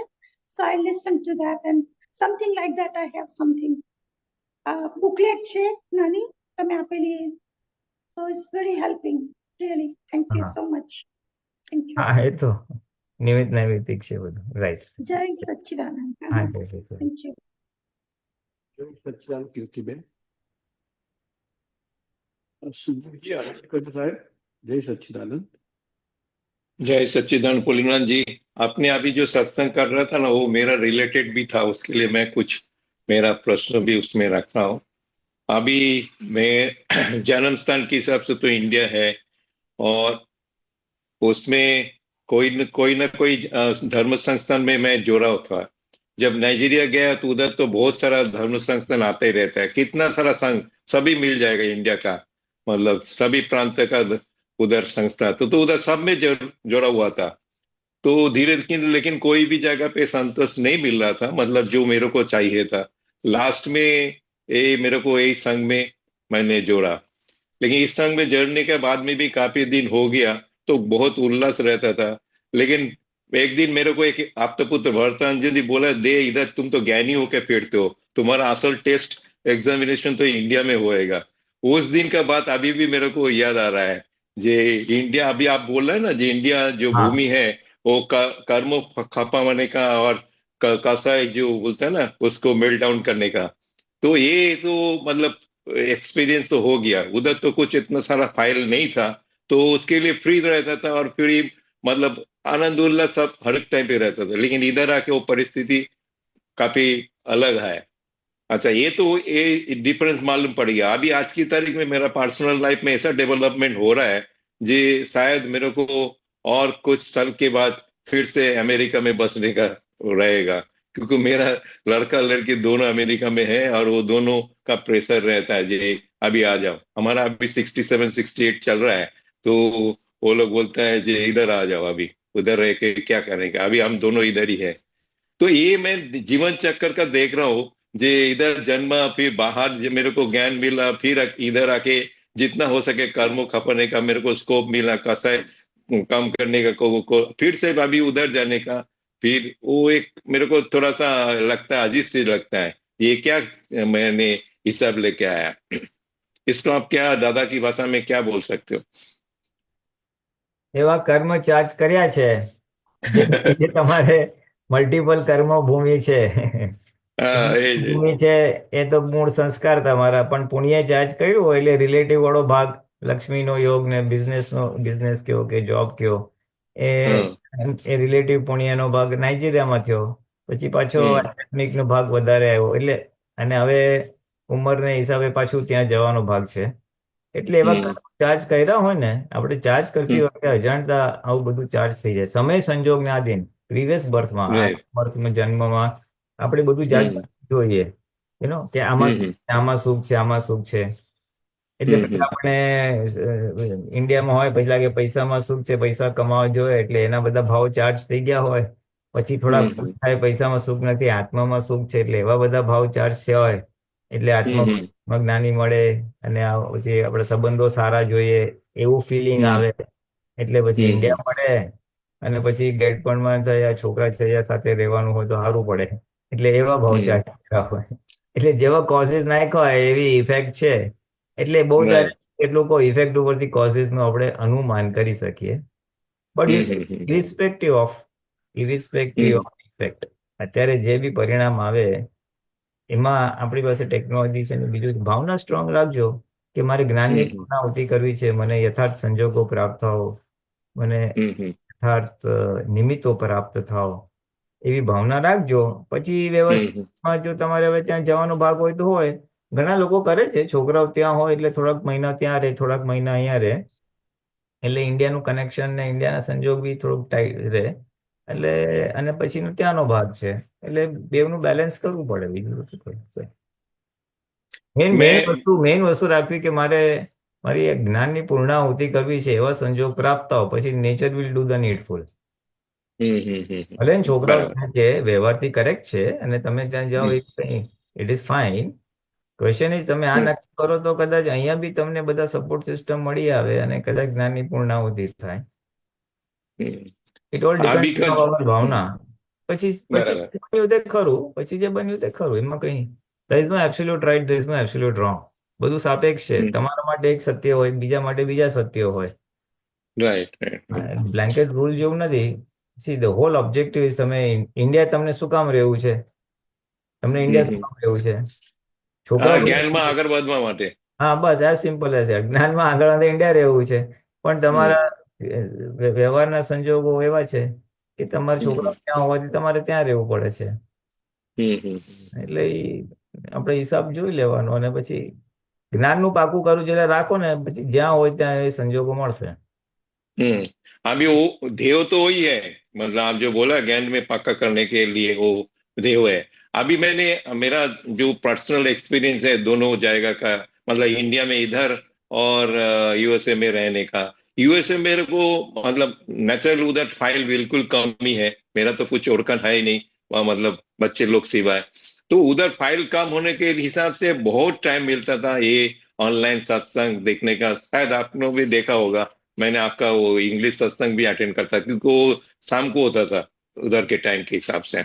so I listen to that and something like that. I have something booklet છે નાની તમે આપેલી, so it's very helping really. Thank you so much. Thank you. હા, એ તો નિમિત્ત નૈમિત્તિક છે બધું. રાઈટ. જય સચ્ચિદાનંદ. હા, જય શ્રી કૃષ્ણ. Thank you. જય સચ્ચિદાનંદ કીર્તિબેન. સુધીરજી આનંદ સાહેબ, જય सच्चिदानंद. जय सच्चिदानंद पुलिंगनाथ जी, आपने अभी जो सत्संग कर रहा था ना, वो मेरा रिलेटेड भी था, उसके लिए मैं कुछ मेरा प्रश्न भी उसमें रख रहा हूँ. अभी मैं जन्म स्थान के हिसाब से तो इंडिया है, और उसमें कोई न कोई धर्म संस्थान में मैं जोड़ा था. जब नाइजीरिया गया तो उधर तो बहुत सारा धर्म संस्थान आते ही रहता है, कितना सारा संघ सभी मिल जाएगा इंडिया का, मतलब सभी प्रांत का उधर संस्था, तो उधर सब में जोड़ा हुआ था. तो धीरे धीरे लेकिन कोई भी जगह पे संतोष नहीं मिल रहा था, मतलब जो मेरे को चाहिए था. लास्ट में मेरे को यही संघ में मैंने जोड़ा. लेकिन इस संघ में जोड़ने के बाद में भी काफी दिन हो गया तो बहुत उल्लास रहता था. लेकिन एक दिन मेरे को एक आप्तपुत्र भरतांजलि जी बोला, दे इधर तुम तो ज्ञानी होकर फिरते हो, तुम्हारा असल टेस्ट एग्जामिनेशन तो इंडिया में होएगा. उस दिन का बात अभी भी मेरे को याद आ रहा है. जे इंडिया अभी आप बोल रहे हैं ना, जो इंडिया जो भूमि है वो कर्म खपाने का और कसाई जो बोलता है ना उसको मेल्ट डाउन करने का, तो ये तो मतलब एक्सपीरियंस तो हो गया. उधर तो कुछ इतना सारा फाइल नहीं था, तो उसके लिए फ्री रहता था और फिर मतलब आनंद उल्लास सब हर एक टाइम पे रहता था. लेकिन इधर आके वो परिस्थिति काफी अलग है. अच्छा, ये तो ये डिफरेंस मालूम पड़ गया. अभी आज की तारीख में मेरा पर्सनल लाइफ में ऐसा डेवलपमेंट हो रहा है जी, शायद मेरे को और कुछ साल के बाद फिर से अमेरिका में बसने का रहेगा, क्योंकि मेरा लड़का लड़की दोनों अमेरिका में है और वो दोनों का प्रेशर रहता है जी अभी आ जाओ. हमारा अभी 67-68 चल रहा है, तो वो लोग बोलता है जी इधर आ जाओ, अभी उधर रह के क्या करेंगे, अभी हम दोनों इधर ही है. तो ये मैं जीवन चक्कर का देख रहा हूँ, जे इधर जन्मा, फिर बाहर मेरे को ज्ञान मिला, फिर इधर आके जितना हो सके कर्मों खपाने का मेरे को स्कोप मिला, कैसा काम करने का को फिर से अभी उधर जाने का, फिर वो एक मेरे को थोड़ा सा लगता है, अजीब से लगता है. ये क्या मैंने हिसाब लेके आया, इसको आप क्या दादा की भाषा में क्या बोल सकते हो? એવા કર્મ ચાર્જ કર્યા છે જે તમારે મલ્ટિપલ કર્મ ભૂમિ છે. હા, એ જ. ભૂમિ છે એ તો મૂળ સંસ્કાર તમારા, પણ પુણ્ય ચાર્જ કર્યું હોય એટલે રિલેટિવ વાળો ભાગ, લક્ષ્મીનો યોગ ને બિઝનેસ કયો કે જોબ કયો, એ હમ એ રિલેટિવ પુણ્યનો ભાગ નાઇજીરિયામાં થયો, પછી પાછો હમ આધ્યાત્મિકનો ભાગ વધારે આવ્યો એટલે, અને હવે ઉંમરને હિસાબે પાછું ત્યાં જવાનો ભાગ છે. એટલે એવા હમ ચાર્જ કર્યા હોય ને, આપણે ચાર્જ કરતી હમ વખતે અજાણતા આવું બધું ચાર્જ થઈ જાય, સમય સંજોગને આધીન, પ્રીવિયસ બર્થમાં, આ રાઈટ. બર્થમાં, જન્મમાં આપણે બધું ચાર્જ હમ જોઈએ, કે આમાં સુખ હમ છે, આમાં સુખ છે, આમાં સુખ છે. એટલે હમ પેલા હમ આપણે ઇન્ડિયામાં હોય પહેલા કે પૈસામાં સુખ છે, પૈસા કમાવા જોઈએ, એટલે એના બધા ભાવ ચાર્જ થઈ ગયા હોય. પછી થોડા હમ થાય પૈસામાં સુખ નથી, આત્મામાં સુખ છે, એટલે એવા બધા ભાવ ચાર્જ થયા હોય, એટલે હમ હમ આત્મામાં જ્ઞાની મળે, અને પછી આપણે સંબંધો સારા જોઈએ એવું ફિલિંગ હમ આવે, એટલે પછી હમ ઇન્ડિયા મળે, અને પછી ગેટપણમાં થયા છોકરા છૈયા સાથે રહેવાનું હોય તો સારું પડે, એટલે એવા ભાવ હમ ચાર્જ કર્યા હોય. એટલે જેવા કોઝિસ નાખ્યા હોય એવી ઇફેક્ટ છે. એટલે બહુ ત્યારે રાઈટ. કેટલું કોઈ ઇફેક્ટ ઉપરથી કોઝિસનું આપણે અનુમાન કરી શકીએ. But you C, hmm irrespective hmm of effect, અત્યારે જે બી પરિણામ આવે એમાં આપણી પાસે ટેકનોલોજી છે, ને બીજું ભાવના સ્ટ્રોંગ રાખજો કે મારે જ્ઞાનની હમ પૂર્ણાહુતિ કરવી છે, મને યથાર્થ સંજોગો પ્રાપ્ત થાઓ, મને હમ યથાર્થ નિમિત્તો પ્રાપ્ત થાઓ, એવી ભાવના રાખજો. પછી હમ વ્યવસ્થિતમાં જો તમારે હવે ત્યાં જવાનો ભાગ હોય તો હોય, ઘણા લોકો કરે છે, છોકરાઓ ત્યાં હોય એટલે થોડાક મહિના ત્યાં રહે, થોડાક મહિના અહીંયા રહે, એટલે ઇન્ડિયાનું કનેક્શન ને ઇન્ડિયાના સંજોગ બી થોડુંક ટાઈટ રહે, એટલે અને પછીનો ત્યાંનો ભાગ છે, એટલે બેવનું બેલેન્સ કરવું પડે, બીજું શું કરવું છે. મેં મેઇન વસ્તુ રાખવી કે મારે મારી એક જ્ઞાનની પૂર્ણાહુતિ કરવી છે, એવા સંજોગ પ્રાપ્ત થાઓ, પછી નેચર વિલ ડુ ધ નીડફુલ. ભલે ને છોકરાઓ બરાબર. ત્યાં કે વ્યવહારથી કરેક્ટ છે, અને તમે ત્યાં જાઓ હમ એ કંઈ, it is fine. Question is તમે આ હમ નક્કી કરો તો કદાચ અહીંયા બી તમને બધા સપોર્ટ સિસ્ટમ મળી આવે, અને કદાચ જ્ઞાનની પૂર્ણાહુતિ થાય. હમ ઇટ ઓલ આ ડિપેન્ડ બીકજ. અવર ભાવના. પછી પછી બરાબર. જે બન્યું તે ખરું, પછી જે બન્યું તે ખરું, એમાં કંઈ there is no absolute right, there is no absolute wrong. બધું સાપેક્ષ છે, તમારા માટે એક સત્ય હોય, બીજા માટે બીજા સત્ય હોય. Right right. બ્લેન્કેટ રૂલ જેવું નથી. See the whole objective is, તમે ઇન્ડિયા તમને શું કામ રહેવું છે, તમને ઇન્ડિયા શું કામ રહેવું છે, હા, છોકરાઓ જ્ઞાનમાં આગળ વધવા માટે. હા બસ આ સિમ્પલ હશે, જ્ઞાનમાં આગળ વધે ઇન્ડિયા રહેવું છે, પણ હમ તમારા વ્યવહારના સંજોગો એવા છે કે તમારા હમ છોકરાઓ ત્યાં હોવાથી તમારે ત્યાં રહેવું પડે છે. હમ એટલે આપણે હિસાબ જોઈ લેવાનો, અને પછી જ્ઞાનનું પાકું કરું જ્યારે રાખો ને, પછી જ્યાં હોય ત્યાં એ સંજોગો મળશે. हम्म अभी वो ध्येय तो वही है। मतलब आप जो बोला ज्ञान में पक्का करने के लिए वो ध्येय है। अभी मैंने मेरा जो पर्सनल एक्सपीरियंस है दोनों जगह का, मतलब इंडिया में इधर और यूएसए में रहने का। यूएसए मेरे को मतलब नेचुरल उधर फाइल बिल्कुल कम ही है, मेरा तो कुछ ओरकन है ही नहीं वहाँ, मतलब बच्चे लोग सिवाय। तो उधर फाइल कम होने के हिसाब से बहुत टाइम मिलता था ये ऑनलाइन सत्संग देखने का। शायद आपने भी देखा होगा, मैंने आपका वो इंग्लिश सत्संग भी अटेंड करता क्योंकि वो शाम को होता था उधर के टाइम के हिसाब से।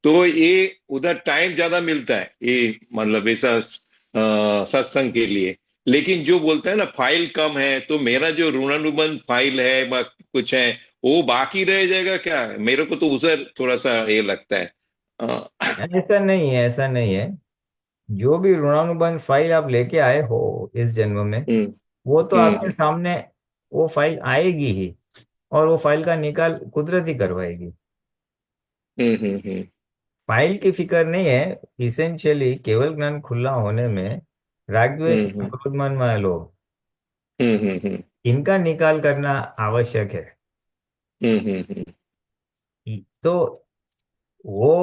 तो ये उधर टाइम ज्यादा मिलता है ये, मतलब ऐसा सत्संग के लिए। लेकिन जो बोलते हैं ना फाइल कम है, तो मेरा जो ऋणानुबंध फाइल है कुछ है वो बाकी रह जाएगा क्या, मेरे को तो उधर थोड़ा सा ये लगता है। ऐसा नहीं है, ऐसा नहीं है। जो भी ऋणानुबंध फाइल आप लेके आए हो इस जन्म में, हम्म वो तो आपके हम्म सामने वो फाइल आएगी ही, और वो फाइल का निकाल कुदरत ही करवाएगी। हम्म। फाइल की फिक्र नहीं है। इसेंशियली केवल ज्ञान खुला होने में राग द्वेष हम्म क्रोध मान में लोभ, हम्म इनका निकाल करना आवश्यक है। हम्म तो वो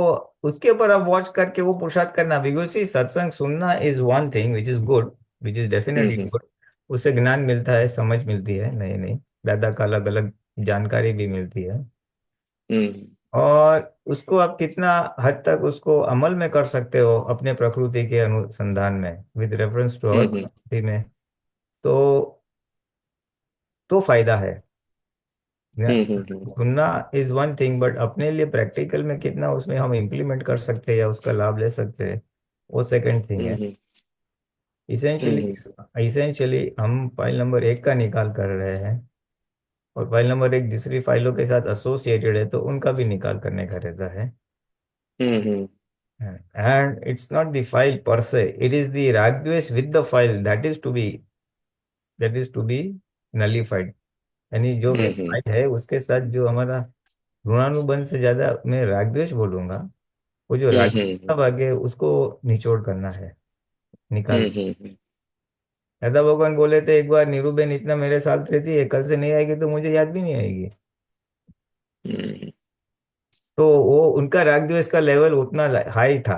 उसके ऊपर आप वॉच करके वो पुरुषार्थ करना, बिकॉज सत्संग सुनना is one thing which is good, which is definitely hmm good. उससे ज्ञान मिलता है, समझ मिलती है, नहीं नहीं, दादा का अलग अलग जानकारी भी मिलती है। हम्म और उसको आप कितना हद तक उसको अमल में कर सकते हो अपने प्रकृति के अनुसंधान में, विद रेफरेंस टू अवर हम्म प्रकृति में, तो फायदा है। हम्म सुनना इज वन थिंग, बट अपने लिए प्रैक्टिकल में कितना उसमें हम इम्प्लीमेंट कर सकते हैं या उसका लाभ ले सकते हैं, वो सेकंड थिंग है। हम्म इसेंशियली हम्म इसेंशियली हम फाइल नंबर 1 का निकाल कर रहे हैं, और फाइल नंबर 1 दूसरी फाइलों के साथ एसोसिएटेड है तो उनका भी निकाल करने का रहता है। Hmm and it's not the file पर से, इट इज द राग द्वेष with the file that is to be nullified. यानी जो हम्म फाइल है उसके साथ जो हमारा ऋणानुबंध से ज्यादा मैं राग द्वेष बोलूंगा, वो जो राग का हम्म भाग है उसको निचोड़ करना है, निकाल। हम्म दादा भगवान बोले थे एक बार, नीरूबेन इतना मेरे साथ रहती है, कल से नहीं आएगी तो मुझे याद भी नहीं आएगी। हम्म तो वो उनका राग द्वेष का लेवल उतना हाई था।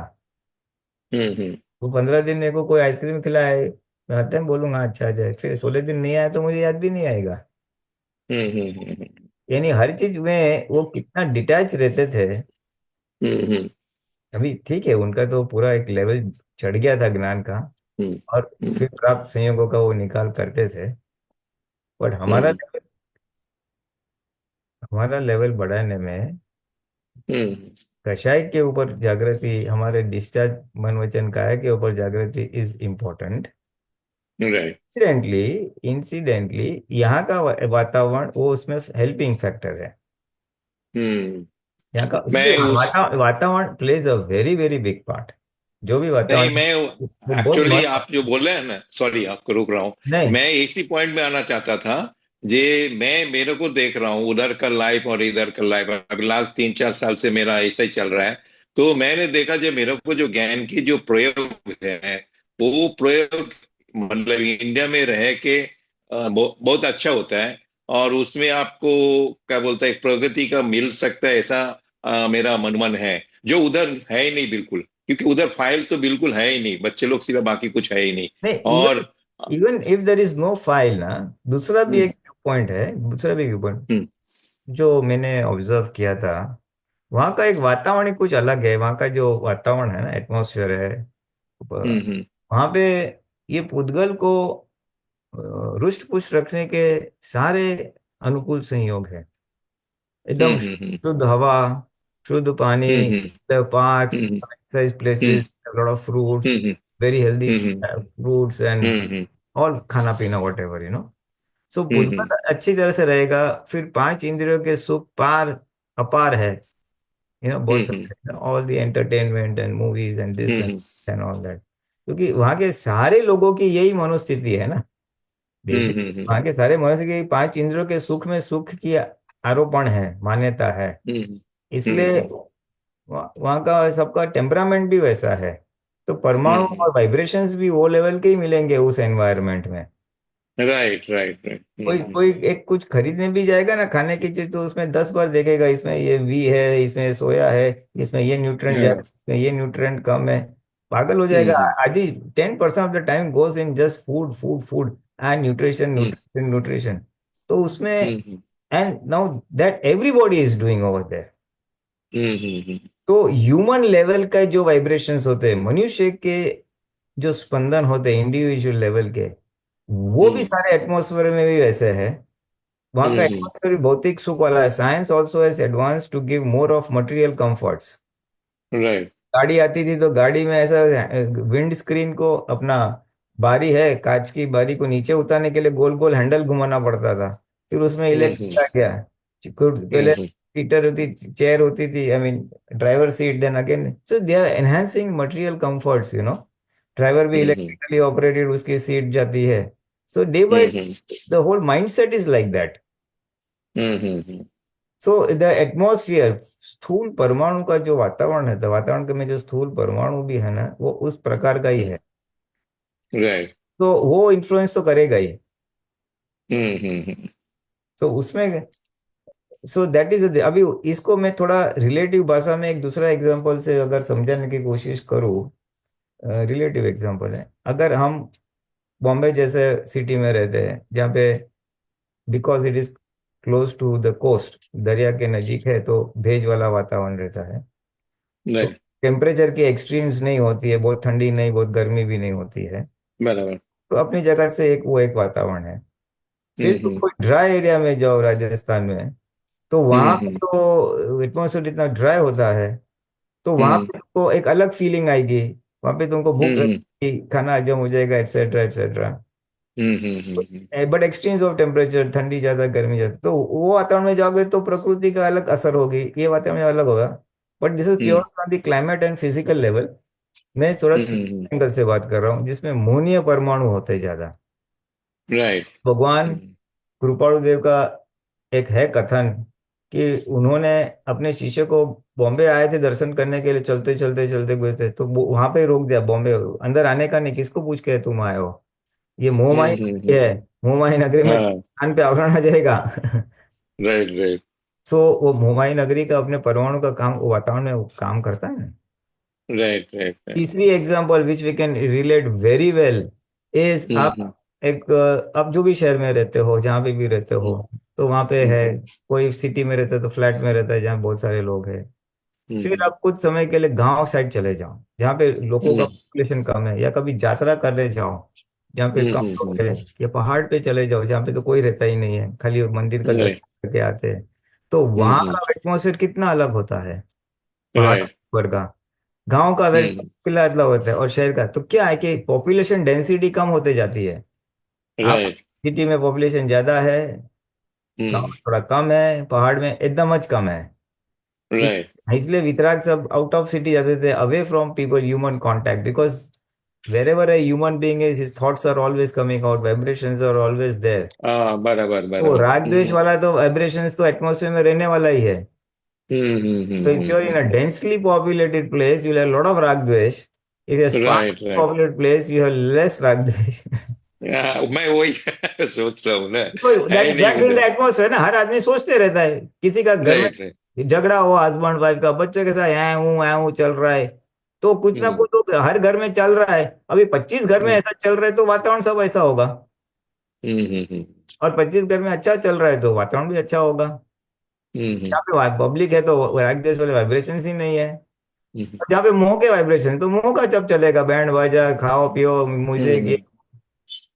हम्म वो 15 दिन मेरे को कोई आइसक्रीम खिलाए, मैं हर टाइम बोलूंगा अच्छा जाए, फिर 16 दिन नहीं आया तो मुझे याद भी नहीं आएगा। हम्म यानी हर चीज में वो कितना डिटैच रहते थे। हम्म अभी ठीक है, उनका तो पूरा एक लेवल चढ़ गया था ज्ञान का, और फिर प्राप्त संयोगों का वो निकाल करते थे। बट हमारा लेवल बढ़ाने में कषाय के ऊपर जागृति, हमारे डिस्चार्ज मन वचन काया के ऊपर जागृति इज इम्पोर्टेंट। राइट। इंसिडेंटली यहाँ का वातावरण वो उसमें हेल्पिंग फैक्टर है। हम्म यहाँ का मैं उस वातावरण plays a very very big part. जो भी नहीं, वातावरण मैं वो बहुत एक्चुअली महत्व। आप जो बोल रहे हैं ना, सॉरी आपको रोक रहा हूँ। नहीं मैं इसी पॉइंट में आना चाहता था। जे मैं मेरे को देख रहा हूँ उधर का लाइफ और इधर का लाइफ, अभी लास्ट 3-4 साल से मेरा ऐसा ही चल रहा है। तो मैंने देखा जो मेरे को जो ज्ञान की जो प्रयोग है, वो प्रयोग मतलब इंडिया में रह के बहुत अच्छा होता है। और उसमें आपको क्या बोलता है, प्रगति का मिल सकता है, ऐसा मेरा मनमन है, जो उधर है ही नहीं बिल्कुल। क्योंकि उधर फाइल तो बिल्कुल है ही नहीं, बच्चे लोग सिवा बाकी कुछ है ही नहीं। नहीं, इवन और even if there is no file ना, दूसरा भी हम्म एक पॉइंट है, दूसरा भी पॉइंट हम्म जो मैंने ऑब्जर्व किया था, वहाँ का एक वातावरण ही कुछ अलग है। वहाँ का जो वातावरण है ना, एटमॉस्फेयर है, हम्म वहाँ पे ये पुद्गल को रुष्ट पुष्ट रखने के सारे अनुकूल संयोग है। एकदम हम्म शुद्ध हवा, शुद्ध पानी, hmm parks, hmm exercise hmm places, a lot of fruits, hmm very healthy hmm fruits and hmm all खाना पीना whatever सो हम्म पुद्गल अच्छी तरह से रहेगा। फिर 5 इंद्रियों के सुख पार अपार है, बहुत हम्म सारे all the entertainment and movies and this hmm and all that, क्योंकि वहाँ के सारे लोगों की यही मनोस्थिति है ना। बेसिक हम्म वहाँ के सारे मनुष्य के 5 इंद्रियों के सुख में सुख की आरोपण है, मान्यता है। इसलिए वहाँ का सबका टेम्परामेंट भी वैसा है। तो परमाणु और वाइब्रेशंस भी वो लेवल के ही मिलेंगे उस एनवायरनमेंट में। Right right right. कोई कोई एक कुछ खरीदने भी जाएगा ना खाने की चीज, तो उसमें 10 बार देखेगा, इसमें ये वी है, इसमें सोया है, इसमें ये न्यूट्रिएंट ज्यादा, इसमें ये न्यूट्रिएंट कम है। पागल हो जाएगा। आधी 10% of the time goes in just food food food and nutrition nutrition nutrition. तो उसमें, and now that everybody is doing over there. तो ह्यूमन लेवल का जो वाइब्रेशंस होते हैं, मनुष्य के जो स्पंदन होते हैं इंडिविजुअल लेवल के, वो भी सारे एटमॉस्फेयर में भी वैसे है। वहाँ का एटमॉस्फेयर भी भौतिक सुख वाला है। Science also has advance to give more of material comforts. Right. गाड़ी आती थी तो गाड़ी में ऐसा विंड स्क्रीन को अपना, बारी है कांच की, बारी को नीचे उतारने के लिए गोल गोल हैंडल घुमाना पड़ता था। फिर उसमें इलेक्ट्रिक आ गया। पहले सीटर होती, चेयर होती थी, I mean driver seat, then again so they are enhancing material comforts. Driver भी इलेक्ट्रिकली ऑपरेटेड, उसकी सीट जाती है। So day by the whole mindset is like that. So the atmosphere, स्थूल परमाणु का जो वातावरण है, तो वातावरण के में जो स्थूल परमाणु भी है ना, वो उस प्रकार का ही है। राइट। तो वो इन्फ्लुएंस तो करेगा ही। तो उसमें, सो दैट इज, अभी इसको मैं थोड़ा रिलेटिव भाषा में एक दूसरा एग्जांपल से अगर समझाने की कोशिश करूँ, रिलेटिव एग्जांपल है, अगर हम बॉम्बे जैसे सिटी में रहते हैं जहाँ पे, because it is close to the coast, दरिया के नजीक है, तो भेज वाला वातावरण रहता है। तो राइट। टेम्परेचर की एक्सट्रीम्स नहीं होती है, बहुत ठंडी नहीं, बहुत गर्मी भी नहीं होती है। बराबर। तो अपनी जगह से एक वातावरण है। फिर तो कोई ड्राई एरिया में जाओ राजस्थान में, तो वहां पे तो एटमोसफियर इतना ड्राई होता है, तो वहां पे तुमको एक अलग फीलिंग आएगी। वहां पे तुमको भूख लगेगी, खाना हजम हो जाएगा, etcetera etcetera. But extremes of temperature, ठंडी ज्यादा गर्मी ज्यादा, तो वो वातावरण में जाओगे तो प्रकृति का अलग असर होगी, ये वातावरण में अलग होगा। But this is pure on the climate and physical level. मैं थोड़ा एंगल से बात कर रहा हूँ जिसमें मोहनीय परमाणु होते हैं ज्यादा। राइट। भगवान कृपाणु देव का एक है कथन कि उन्होंने अपने शिष्य को, बॉम्बे आए थे दर्शन करने के लिए, चलते चलते चलते गए थे, तो वहां पे रोक दिया, बॉम्बे अंदर आने का नहीं, किसको पूछ के तुम आए हो, ये मोहमाई नगरी है, मोहमाई नगरी में हाँ। कान पे आवरण आ जाएगा। राइट राइट सो वो मोहमाई नगरी का अपने परमाणु का काम वो वातावरण में वो काम करता है ना। Right right right. तीसरी example which we can relate very well is, आप एक आप जो भी शहर में रहते हो, जहाँ पे भी रहते हो, तो वहां पे है, कोई सिटी में रहते हो तो फ्लैट में रहता है जहाँ बहुत सारे लोग हैं। फिर आप कुछ समय के लिए गांव साइड चले जाओ जहाँ पे लोगों का पॉपुलेशन कम है, या कभी यात्रा करने जाओ जहाँ पे कम लोग है, या पहाड़ पे चले जाओ जहाँ पे तो कोई रहता ही नहीं है, खाली मंदिर का दर्शन राइट करके आते हैं, तो वहां का एटमोसफेयर कितना अलग होता है पहाड़ राइट पर का। गांव का पिला अलग होता है और शहर का, तो क्या है कि पॉपुलेशन डेंसिटी कम होते जाती है। आप राइट सिटी में पॉपुलेशन ज्यादा है, गांव में थोड़ा कम है, पहाड़ में एकदम ज कम है। इस- राइट। इसलिए वितराग सब आउट ऑफ सिटी जाते थे, away from people, human contact, because wherever a human being is, his thoughts are always coming out, vibrations are always there। हाँ, बराबर तो बराबर। राग द्वेष वाला तो वाइब्रेशंस तो एटमोसफेयर में रहने वाला ही है। So if you're in a densely populated place, you'll have a lot of rag dvesh. If you're right sparsely right. populated place, you have less rag dvesh। मैं वही सोच रहा हूँ ना, है That's नहीं that in the उधर। atmosphere ना, हर आदमी सोचते रहता है, किसी का घर राइट राइट। में झगड़ा हो हस्बैंड वाइफ का, बच्चे के साथ ऐ हूँ चल रहा है, तो कुछ ना कुछ तो हर घर में चल रहा है। अभी 25 घर में ऐसा चल रहा है तो वातावरण सब ऐसा होगा, और 25 घर में अच्छा चल रहा है तो वातावरण भी अच्छा होगा। जहाँ पे पब्लिक है तो राग द्वेष वाले वाइब्रेशन ही नहीं है। जहाँ पे मोह के वाइब्रेशन, तो मोह का जब चलेगा, बैंड बाजा, खाओ पियो, म्यूजिक, ये,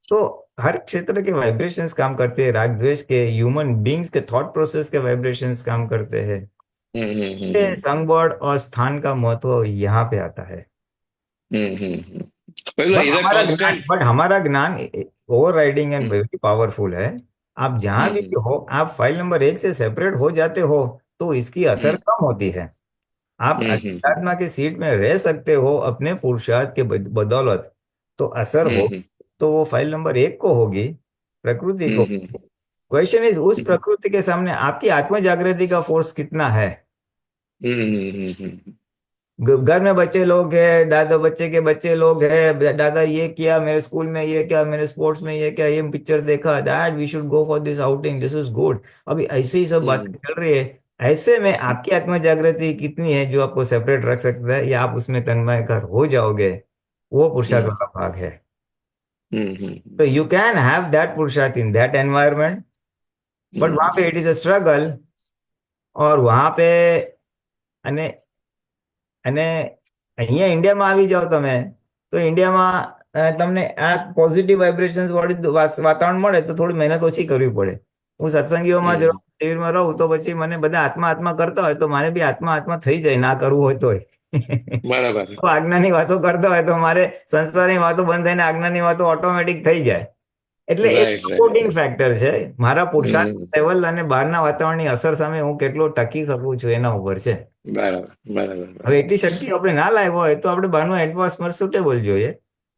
तो हर क्षेत्र के वाइब्रेशंस काम करते हैं। राग द्वेष के ह्यूमन बींग्स के थॉट प्रोसेस के वाइब्रेशंस काम करते हैं। ये संगवर्ड और स्थान का महत्व यहाँ पे आता है। इधर कांस्टेंट। बट हमारा ज्ञान over riding and very powerful है। आप जहां भी हो, आप फाइल नंबर 1 से सेपरेट हो जाते हो तो इसकी असर कम होती है। आप अध्यात्म की सीट में रह सकते हो अपने पुरुषार्थ के बदौलत, तो असर हो तो वो फाइल नंबर 1 को होगी, प्रकृति को। क्वेश्चन इज, उस प्रकृति के सामने आपकी आत्म जागृति का फोर्स कितना है। घर में बच्चे लोग हैं, दादा बच्चे के बच्चे लोग हैं, दादा ये किया मेरे स्कूल में, ये क्या मेरे स्पोर्ट्स में, ये क्या, ये पिक्चर देखा, that we should go for this outing, this is good. अभी ऐसे ही सब बातें चल रही है। ऐसे में आपकी आत्म जागृति कितनी है जो आपको सेपरेट रख सकता है, या आप उसमें तन्मय कर हो जाओगे, वो पुरुषार्थ वाला भाग है। तो यू कैन हैव दैट पुरुषार्थ इन दैट एनवायरमेंट, बट वहां पे इट इज अ स्ट्रगल। और वहां पे અને અને અહીંયા ઇન્ડિયામાં આવી જાઓ તમે, તો ઇન્ડિયામાં તમને આ પોઝિટિવ વાઇબ્રેશન્સ વાળી વાતાવરણ મળે તો થોડી મહેનત ઓછી કરવી પડે। હું સત્સંગીઓમાં જ રહું, શિબિરમાં રહું, તો પછી મને બધા આત્મા આત્મા કરતા હોય તો મારે બી આત્મા આત્મા થઈ જાય, ના કરવું હોય તોય। બરાબર। તો આજ્ઞાની વાતો કરતા હોય તો મારે સંસ્કારની વાતો બંધ થઈને આજ્ઞાની વાતો ઓટોમેટિક થઈ જાય। એટલે એક રાઈટ સપોર્ટિંગ રાઈટ। ફેક્ટર છે। મારા પુરુષાર્થ લેવલ અને બહારના વાતાવરણની અસર સામે હું કેટલો ટકી શકું છું એના ઉપર છે। બરાબર બરાબર હવે એટલી શક્તિ આપણે ના લાવ્યો હોય તો આપણે બહારનું એટમોસ્ફિયર સુટેબલ જોઈએ।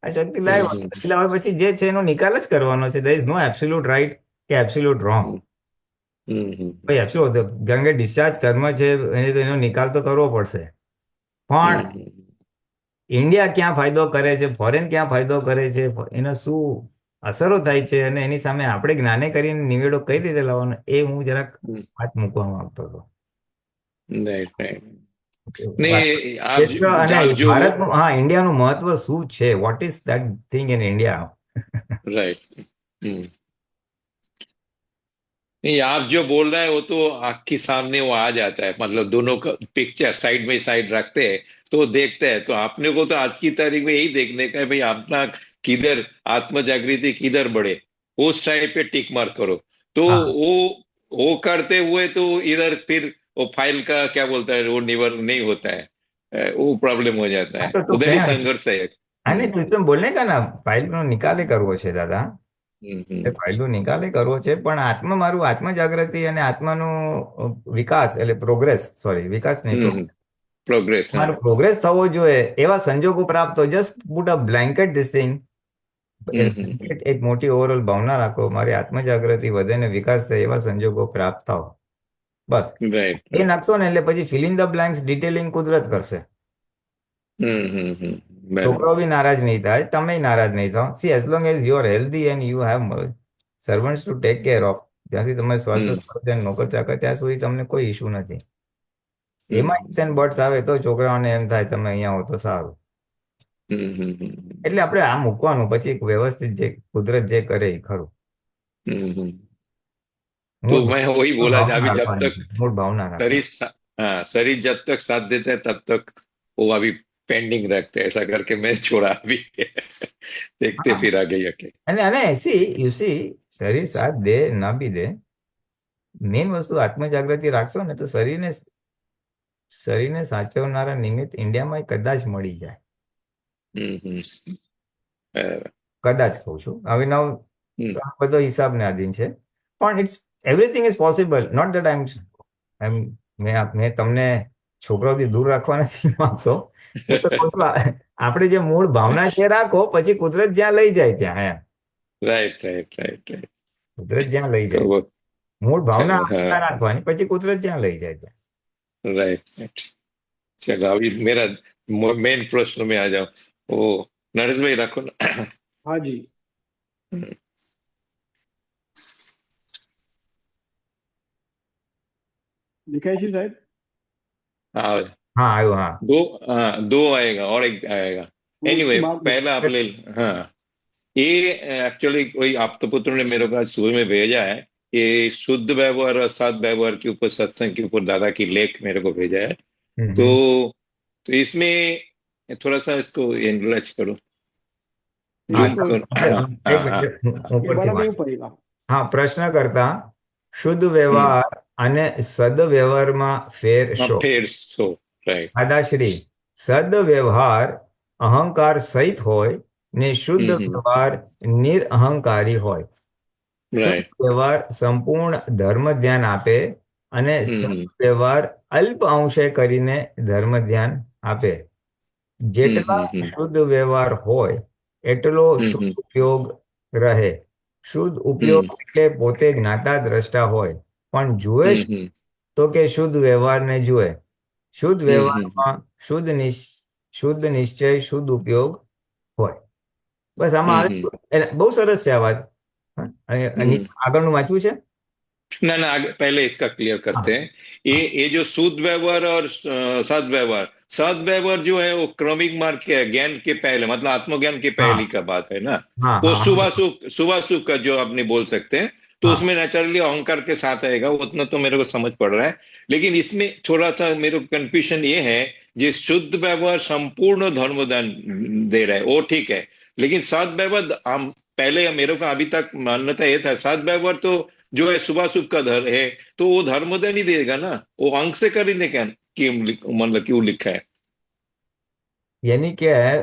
આ શક્તિ લાવ્યો એટલે હવે પછી જે છે એનો નિકાલ જ કરવાનો છે। there is no absolute right કે absolute wrong। ભાઈ એબ્સોલ્યુટ, કારણ કે ડિસ્ચાર્જ કર્મ છે એનો નિકાલ તો કરવો પડશે। પણ ઇન્ડિયા ક્યાં ફાયદો કરે છે, ફોરેન ક્યાં ફાયદો કરે છે, એનો શું અસરો થાય છે, અને એની સામે આપણે જ્ઞાને કરીને નિવેડો કઈ રીતે લાવવાનો, એ હું જરાક વાત મૂકવા માંગતો હતો। Right right. ને આપ ક્ષેત્ર અને જો ભારતનું, હા, ઇન્ડિયાનું મહત્વ શું છે, what is that thing in India. Right. नहीं, आप जो बोल रहे हैं वो तो आँख के सामने वो आ जाता है, मतलब दोनों का पिक्चर साइड बाई साइड रखते हैं तो देखते हैं। तो आपने को तो आज की तारीख में यही देखने का है भाई, अपना किधर आत्म जागृति किधर बढ़े, उस टाइप पे टिक मार्क करो। तो हाँ। वो करते हुए तो इधर फिर वो फाइल का क्या बोलता है वो निवर नहीं होता है, वो प्रॉब्लम हो जाता है, तो उधर ही क्या संघर्ष है। અને તું બોલને का ना फाइल નો નિકાલે કરવો છે दादा, એ ફાઇલનું નિકાલે કરવો છે, પણ મારું આત્મ જાગૃતિ અને આત્માનું વિકાસ એટલે વિકાસ નહીં, પ્રોગ્રેસ. મારો પ્રોગ્રેસ થવો જોઈએ એવા સંજોગો પ્રાપ્ત હોય. Just put a blanket this thing, એક મોટી ઓવરઓલ ભાવના રાખો, મારી આત્મ જાગૃતિ વધે ને વિકાસ થાય એવા સંજોગો પ્રાપ્ત થાવ, બસ રાઈટ. એ નાખશો ને એટલે પછી fill in the blanks detailing કુદરત કરશે. બરાબર. છોકરો બી નારાજ નહીં થાય, તમે નારાજ નહીં થાવ. C as long as you are healthy and you have servants to take care of, જ્યાંથી તમે સ્વાસ્થ્ય નોકર ચાકર, ત્યાં સુધી તમને કોઈ ઇશ્યુ નથી. એમાં ઇટ્સ એન્ડ બટ્સ આવે તો છોકરાઓને એમ થાય તમે અહીંયા હો તો સારું. એટલે આપણે આ મૂકવાનું, પછી એક વ્યવસ્થિત જે કુદરત જે કરે એ ખરું. तो मैं वही बोला था, अभी जब तक मूड भावना शरीर जब तक साथ देता है तब तक वो अभी पेंडिंग रखते हैं, ऐसा करके मैं छोड़ा अभी देखते फिर आगे जाके. અને યુ સી શરીર સાથ દે ના બી દે, મેઇન વસ્તુ આત્મજાગૃતિ રાખશો ને તો શરીરને સાચવનારા નિમિત્ત ઇન્ડિયામાં કદાચ મળી જાય. કદાચ કહું છું, હવે નવ બધો હિસાબને આધીન છે, પણ it's everything is possible. Not that મેં તમને છોકરાઓથી દૂર રાખવા નથી માંગતો. આપણે જે મૂળ ભાવના છે રાખો, પછી કુદરત જ્યાં લઈ જાય ત્યાં. રાઈટ. કુદરત જ્યાં લઈ જાય, મૂળ ભાવના રાખવાની, પછી કુદરત જ્યાં લઈ જાય ત્યાં. राइट. चलो अभी मेरा मेन प्रश्न में आ जाओ. ओ नरेश भाई रखो ना. हाँ जी. लिखा है साहब. हाँ आयो. हाँ दो आएगा और एक आएगा. एनीवे पहला आप ले. हाँ, ये एक्चुअली कोई आप्तपुत्र ने मेरे पास शुरू में भेजा है. ये शुद्ध व्यवहार और सद व्यवहार के ऊपर, सत्संग के ऊपर दादा की लेख मेरे को भेजा है. तो इसमें थोड़ा सा इसको एनलाइज करो. हाँ, प्रश्न करता शुद्ध व्यवहार અને સદવ્યવહારમાં ફેર શો. દાદાશ્રી, સદવ્યવહાર અહંકાર સહિત હોય ને શુદ્ધ વ્યવહાર નિરઅહંકારી હોય. વ્યવહાર સંપૂર્ણ ધર્મ ધ્યાન આપે અને વ્યવહાર અલ્પ અંશે કરીને ધર્મ ધ્યાન આપે. જેટલા શુદ્ધ વ્યવહાર હોય એટલો શુદ્ધ ઉપયોગ રહે. શુદ્ધ ઉપયોગ એટલે પોતે જ્ઞાતા દ્રષ્ટા હોય, પણ જુએ તો કે શુદ્ધ વ્યવહારને જુએ. શુદ્ધ વ્યવહારમાં શુદ્ધ નિશ્ચય, શુદ્ધ ઉપયોગ હોય. બસ આમાં બહુ સરસ છે આ વાત. આગળનું વાંચવું છે? ना पहले इसका क्लियर करते हैं. ये जो शुद्ध व्यवहार और सदव्यवहार जो है वो क्रमिक मार्ग के ज्ञान के पहले, मतलब आत्मज्ञान के पहले का बात है ना. वो शुभाशुभ का जो आपने बोल सकते हैं, तो उसमें नेचुरली अहंकार के साथ आएगा. वो उतना तो मेरे को समझ पड़ रहा है, लेकिन इसमें थोड़ा सा मेरे को कंफ्यूजन ये है, जिस शुद्ध व्यवहार संपूर्ण धर्मदान दे रहा है वो ठीक है, लेकिन सदव्यवहार पहले मेरे को अभी तक मान्यता ये था, सदव्यवहार तो जो है शुभाशुभ का धर्म है, तो वो धर्मदान ही देगा ना. वो अंक से કરીને मतलब क्यों लिखा है? यानी क्या है,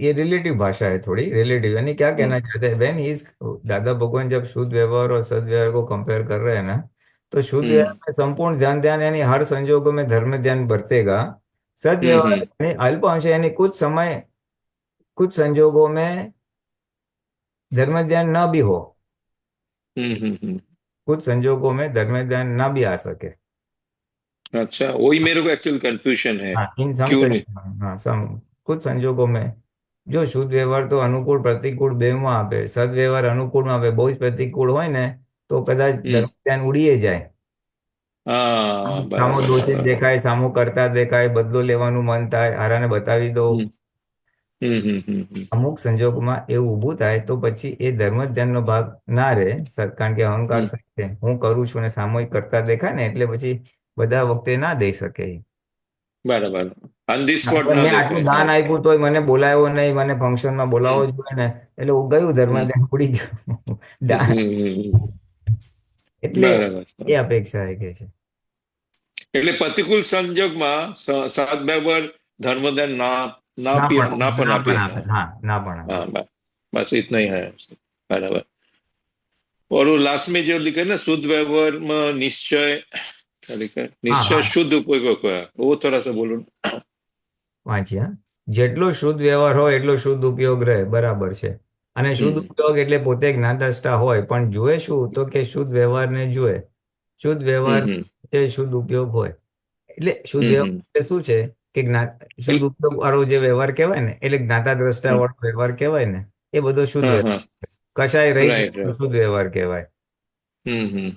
ये रिलेटिव भाषा है, थोड़ी रिलेटिव. यानी क्या कहना चाहते हैं, व्हेन इज दादा भगवान जब शुद्ध व्यवहार और सदव्यवहार को कंपेयर कर रहे हैं ना, तो शुद्ध व्यवहार में संपूर्ण ध्यान यानी हर संजोगों में धर्म ध्यान बरतेगा. सदव्यवहार यानी अल्प अंश, यानी कुछ संजोगों में धर्म ध्यान न भी हो. कुछ संजोगों में धर्म ध्यान न भी आ सके. अच्छा, वही मेरे को एक्चुअल कंफ्यूजन है. कुछ संजोगों में जो शुद्ध व्यवहार तो अनुकूल प्रतिकूल બેમાં આપે, સદવ્યવહાર અનુકૂળમાં આપે. બહુ જ प्रतिकूल હોય ને તો કદાચ ધર્મ ધ્યાન ઉડીએ જાય. સામો દોષિત દેખાય, સામો કરતા દેખાય, બદલો લેવાનું મન થાય, હારાને બતાવી દો. અમુક સંજોગોમાં એવું ઊભું થાય તો પછી એ ધર્મ ધ્યાનનો ભાગ ના રહે, કારણ કે અહંકાર છે, હું કરું છું ને સામૂહિક કરતા દેખાય ને, એટલે પછી બધા વખતે ના દઈ શકે. બરાબર. મેં આટલું દાન આપ્યું તોય મને બોલાવ્યો નહીં, મને ફંક્શનમાં બોલાવવો જોઈએ ને, એટલે હું ગયું ધર્મ ધ્યાન ઉડી ગયું. એટલે એ અપેક્ષા કે છે. એટલે પ્રતિકૂળ સંજોગમાં સદવ્યવહાર ધર્મદાન ना पण आपे. हाँ, ना पण. बस इतना ही है. बराबर. और वो लास्ट में जो लिखा है ना, शुद्ध व्यवहार में निश्चय, क्या लिखा है, હા निश्चय હા शुद्ध उपयोग है, वो थोड़ा सा बोलो ना। વાંચીએ હા. જેટલો શુદ્ધ વ્યવહાર હોય એટલો શુદ્ધ ઉપયોગ રહે, બરાબર છે. અને શુદ્ધ हम्म ઉપયોગ એટલે પોતે જ્ઞાતદ્રષ્ટા હોય, પણ જુએ શું તો કે શુદ્ધ વ્યવહારને જુએ. શુદ્ધ વ્યવહાર हम्म તે શુદ્ધ ઉપયોગ હોય. એટલે શુદ્ધ વ્યવહાર हम्म એટલે શું છે કે શુદ્ધ એટલે- ઉપયોગ વાળો જે વ્યવહાર કહેવાય ને, એટલે જ્ઞાતા દ્રષ્ટા હમ, વાળો વ્યવહાર કહેવાય ને, એ બધો શુદ્ધ હા વ્યવહાર. હા, કશાય રહિત રાઈટ વ્યવહાર રાઈટ, શુદ્ધ વ્યવહાર કહેવાય.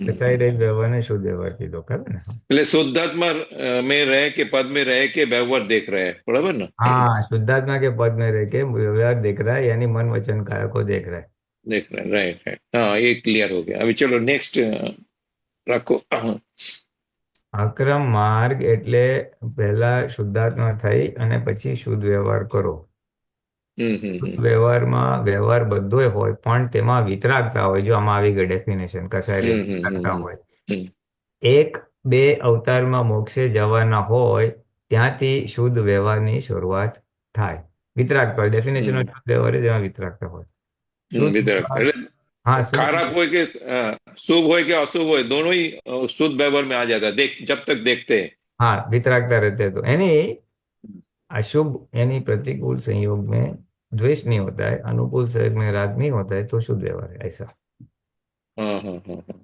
કશાય રહિત વ્યવહારને શુદ્ધ વ્યવહાર કીધો ખરું ને? એટલે શુદ્ધાત્મા में रह के पद में रह के व्यवहार देख रहे हैं, बराबर ना। हाँ, शुद्धात्मा के पद में रह के व्यवहार देख रहा है, यानी मन वचन काया को देख रहा है. देख रहे हैं, राइट राइट, हाँ ये क्लियर हो गया। अभी चलो नेक्स्ट रखो। અક્રમ માર્ગ એટલે પહેલા શુદ્ધાત્મા થઈ અને પછી શુદ્ધ વ્યવહાર કરો. શુદ્ધ हम्म વ્યવહારમાં વ્યવહાર બધોય હોય, પણ તેમાં વિતરાગતા હોય. જો આમાં આવી ગઈ ડેફિનેશન, કસાય રે વિતરાગતા હોય. हम्म એક બે અવતારમાં મોક્ષે જવાના હોય ત્યાંથી શુદ્ધ વ્યવહારની શરૂઆત થાય. વિતરાગતા હોય, ડેફિનેશન हम्म શુદ્ધ વ્યવહાર જ એમાં વિતરાગતા હોય. શુદ્ધ वितरक વ્યવહાર, એટલે હા શુદ્ધ, खराब हो के शुभ हो के अशुभ हो, दोनों ही शुद्ध व्यवहार में आ जाता है, देख जब तक देखते हैं। हाँ वितरागता रहते हैं तो यानी अशुभ यानी प्रतिकूल संयोग में द्वेष नहीं होता है, अनुकूल संयोग में राग नहीं होता है, तो शुद्ध व्यवहार है ऐसा. हाँ हाँ हाँ हाँ,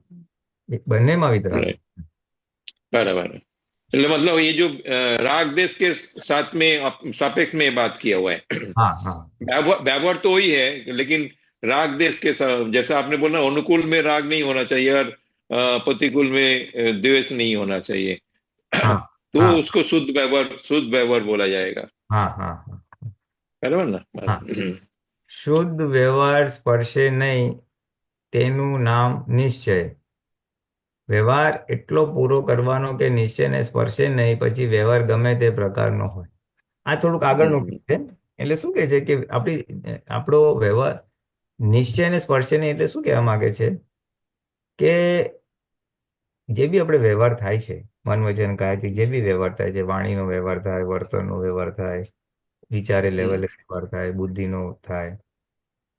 બંનેમાં વિતરાગ. राइट, बराबर है। એટલે मतलब ये जो राग देश के साथ में सापेक्ष में बात किया हुआ है। हाँ हाँ व्यवहार व्यवहार तो वही है, लेकिन राग देश के साथ, जैसे आपने बोला अनुकूल में राग नहीं होना चाहिए और प्रतिकूल में द्वेष नहीं होना चाहिए। हाँ तो हाँ उसको शुद्ध व्यवहार बोला जाएगा, हाँ हाँ हाँ बराबर ना। हाँ. શુદ્ધ વ્યવહાર સ્પર્શે નહીં તેનું નામ નિશ્ચય. વ્યવહાર એટલો પૂરો કરવાનો કે નિશ્ચયને સ્પર્શે નહીં, પછી વ્યવહાર ગમે તે પ્રકારનો હોય. આ થોડુંક આગળનું છે. એટલે શું કહે છે કે આપણો વ્યવહાર નિશ્ચયને સ્પર્શે નહીં એટલે શું કહેવા માંગે છે કે જે બી આપણે વ્યવહાર થાય છે, મન વચન કાયાથી જે બી વ્યવહાર થાય છે, વાણીનો વ્યવહાર થાય, વર્તનનો વ્યવહાર થાય, વિચારે લેવલે વ્યવહાર થાય, બુદ્ધિનો થાય,